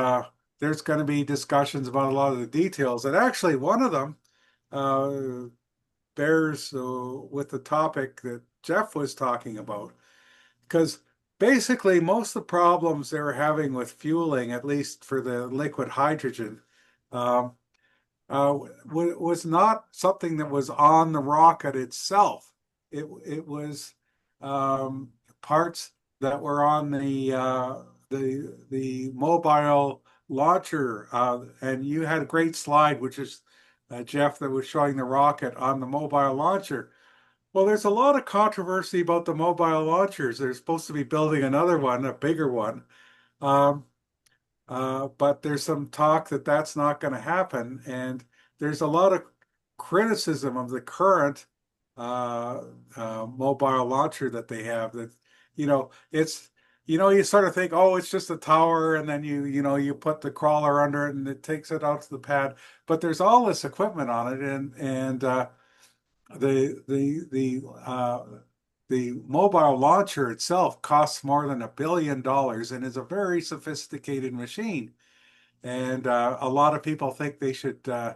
there's going to be discussions about a lot of the details, and actually one of them bears with the topic that Jeff was talking about, because basically most of the problems they were having with fueling, at least for the liquid hydrogen, was not something that was on the rocket itself. It was parts that were on the mobile launcher, and you had a great slide, which is Jeff, that was showing the rocket on the mobile launcher. Well, there's a lot of controversy about the mobile launchers. They're supposed to be building another one, a bigger one. Um, but there's some talk that that's not going to happen. And there's a lot of criticism of the current mobile launcher that they have that, it's, you sort of think, oh, it's just a tower. And then you put the crawler under it and it takes it out to the pad. But there's all this equipment on it. And the mobile launcher itself costs more than $1 billion and is a very sophisticated machine. And a lot of people think they should try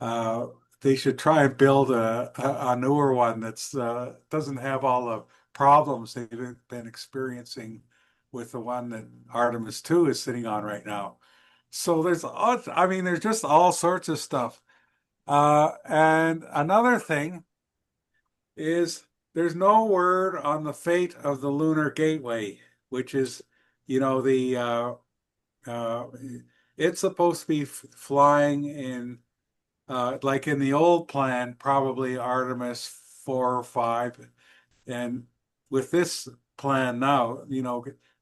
and build a newer one that's doesn't have all the problems they've been experiencing with the one that Artemis 2 is sitting on right now. So there's just all sorts of stuff. And another thing is there's no word on the fate of the Lunar Gateway, which is, it's supposed to be flying in, like in the old plan, probably Artemis 4 or 5. And with this plan now,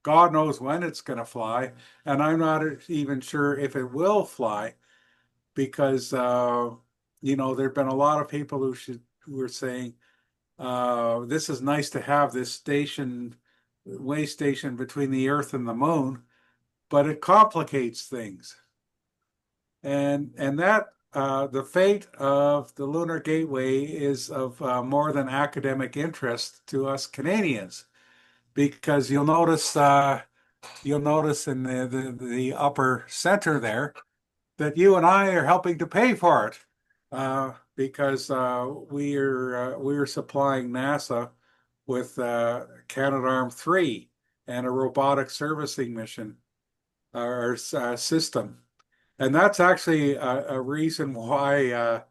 God knows when it's going to fly. And I'm not even sure if it will fly because, there've been a lot of people who are saying, this is nice to have this way station between the Earth and the Moon, but it complicates things. And that the fate of the Lunar Gateway is of more than academic interest to us Canadians, because you'll notice in the upper center there that you and I are helping to pay for it. Because we are supplying NASA with Canadarm3 and a robotic servicing mission or system, and that's actually a reason why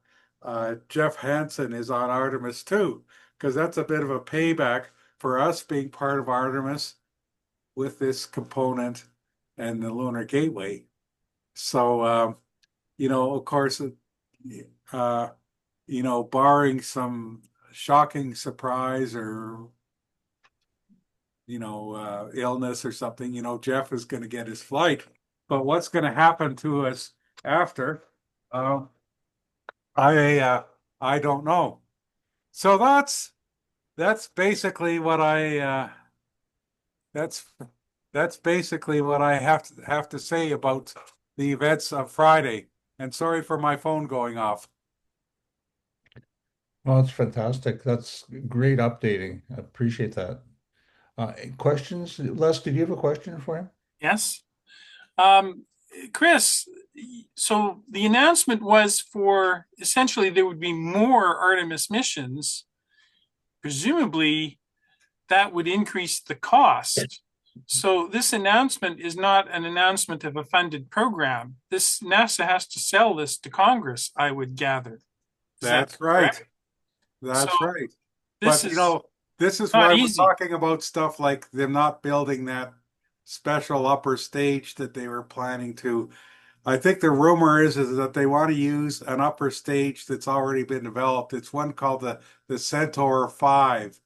Jeff Hansen is on Artemis 2, because that's a bit of a payback for us being part of Artemis with this component and the Lunar Gateway. So of course. Barring some shocking surprise or, illness or something, Jeff is going to get his flight. But what's going to happen to us after? I don't know. So that's basically what that's basically what I have to say about the events of Friday. And sorry for my phone going off. Well, that's fantastic. That's great updating. I appreciate that. Questions? Les, did you have a question for him? Yes. Chris, so the announcement was for essentially there would be more Artemis missions. Presumably that would increase the cost. So this announcement is not an announcement of a funded program. NASA has to sell this to Congress, I would gather. That's right. That's right. But this is why we're talking about stuff like them not building that special upper stage that they were planning to. I think the rumor is that they want to use an upper stage that's already been developed. It's one called the Centaur 5,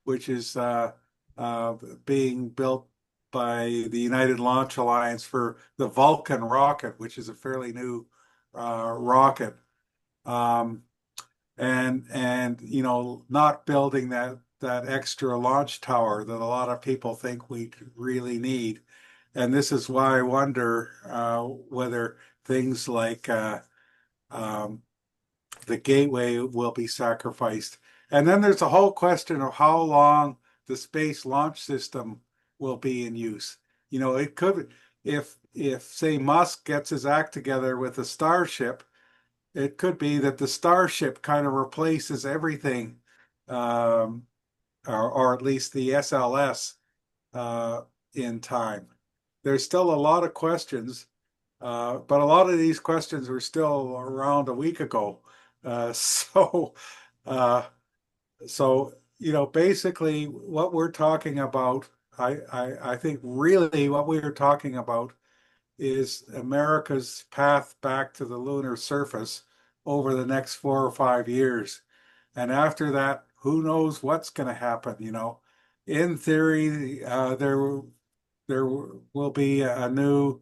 which is being built by the United Launch Alliance for the Vulcan rocket, which is a fairly new rocket. And not building that extra launch tower that a lot of people think we really need. And this is why I wonder whether things like the Gateway will be sacrificed. And then there's a whole question of how long the Space Launch System will be in use. It could, if say Musk gets his act together with a Starship, it could be that the Starship kind of replaces everything, or at least the SLS in time. There's still a lot of questions, but a lot of these questions were still around a week ago. So basically what we're talking about I think really what we are talking about is America's path back to the lunar surface over the next 4 or 5 years. And after that, who knows what's going to happen, you know. In theory, there will be a new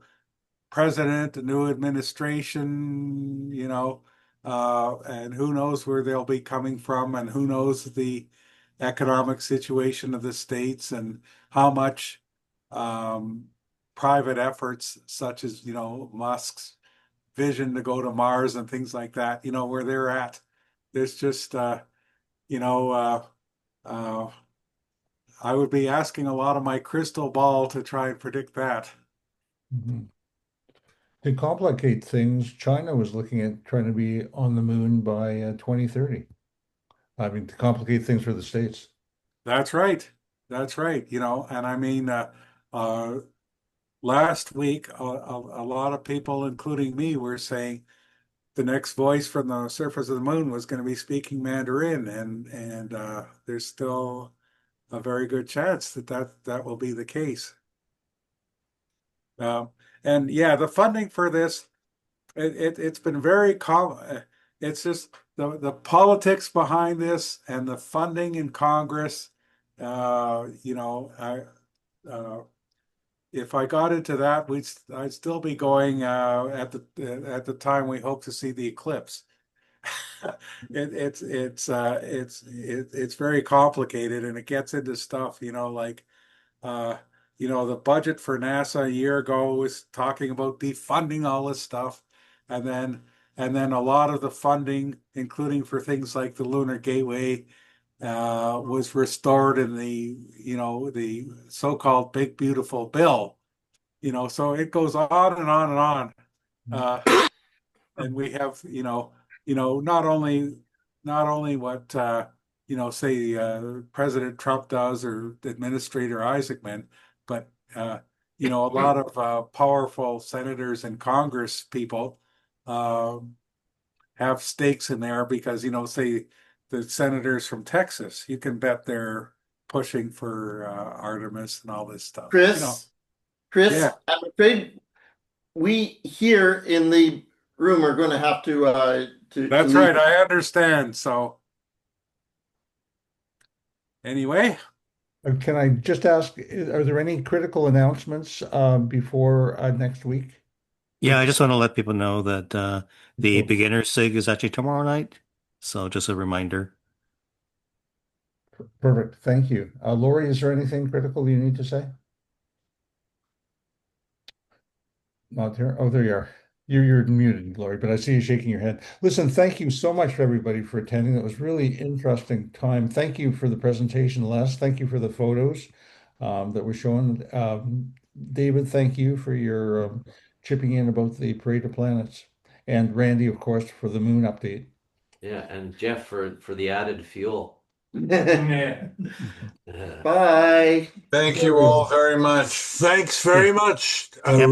president, a new administration, you know, and who knows where they'll be coming from, and who knows the economic situation of the states and how much private efforts, such as, you know, Musk's vision to go to Mars and things like that, you know, where they're at. There's just, you know, I would be asking a lot of my crystal ball to try and predict that. Mhm. To complicate things, China was looking at trying to be on the moon by 2030. I mean, to complicate things for the States. That's right. That's right. You know, and I mean, last week, a lot of people, including me, were saying the next voice from the surface of the moon was going to be speaking Mandarin, and there's still a very good chance that will be the case. And yeah, the funding for this, it's been very it's just the politics behind this and the funding in Congress. You know, if I got into that, I'd still be going at the time we hope to see the eclipse. It's very complicated, and it gets into stuff, you know, like you know, the budget for NASA a year ago was talking about defunding all this stuff, and then a lot of the funding, including for things like the Lunar Gateway, was restored in the, you know, the so-called Big Beautiful Bill. You know, so it goes on and on and on. And we have, not only what you know, say President Trump does, or Administrator Isaacman, but you know, a lot of powerful senators and Congress people have stakes in there, because, you know, say the senators from Texas, you can bet they're pushing for Artemis and all this stuff. Chris, You know. Chris, Yeah. I'm afraid we here in the room are going to have to That's leave. right. I understand. So anyway, Can I just ask, are there any critical announcements before next week? Yeah, I just want to let people know that the beginner SIG is actually tomorrow night. So just a reminder. Perfect. Thank you. Lori, is there anything critical you need to say? Not there. Oh, there you are. You're muted, Lori, but I see you shaking your head. Listen, thank you so much for everybody for attending. That was really interesting time. Thank you for the presentation, Les. Thank you for the photos that were shown. David, thank you for your chipping in about the Parade of Planets. And Randy, of course, for the moon update. Yeah, and Jeff for the added fuel. Bye. Thank you all very much. Thanks very much. Yep.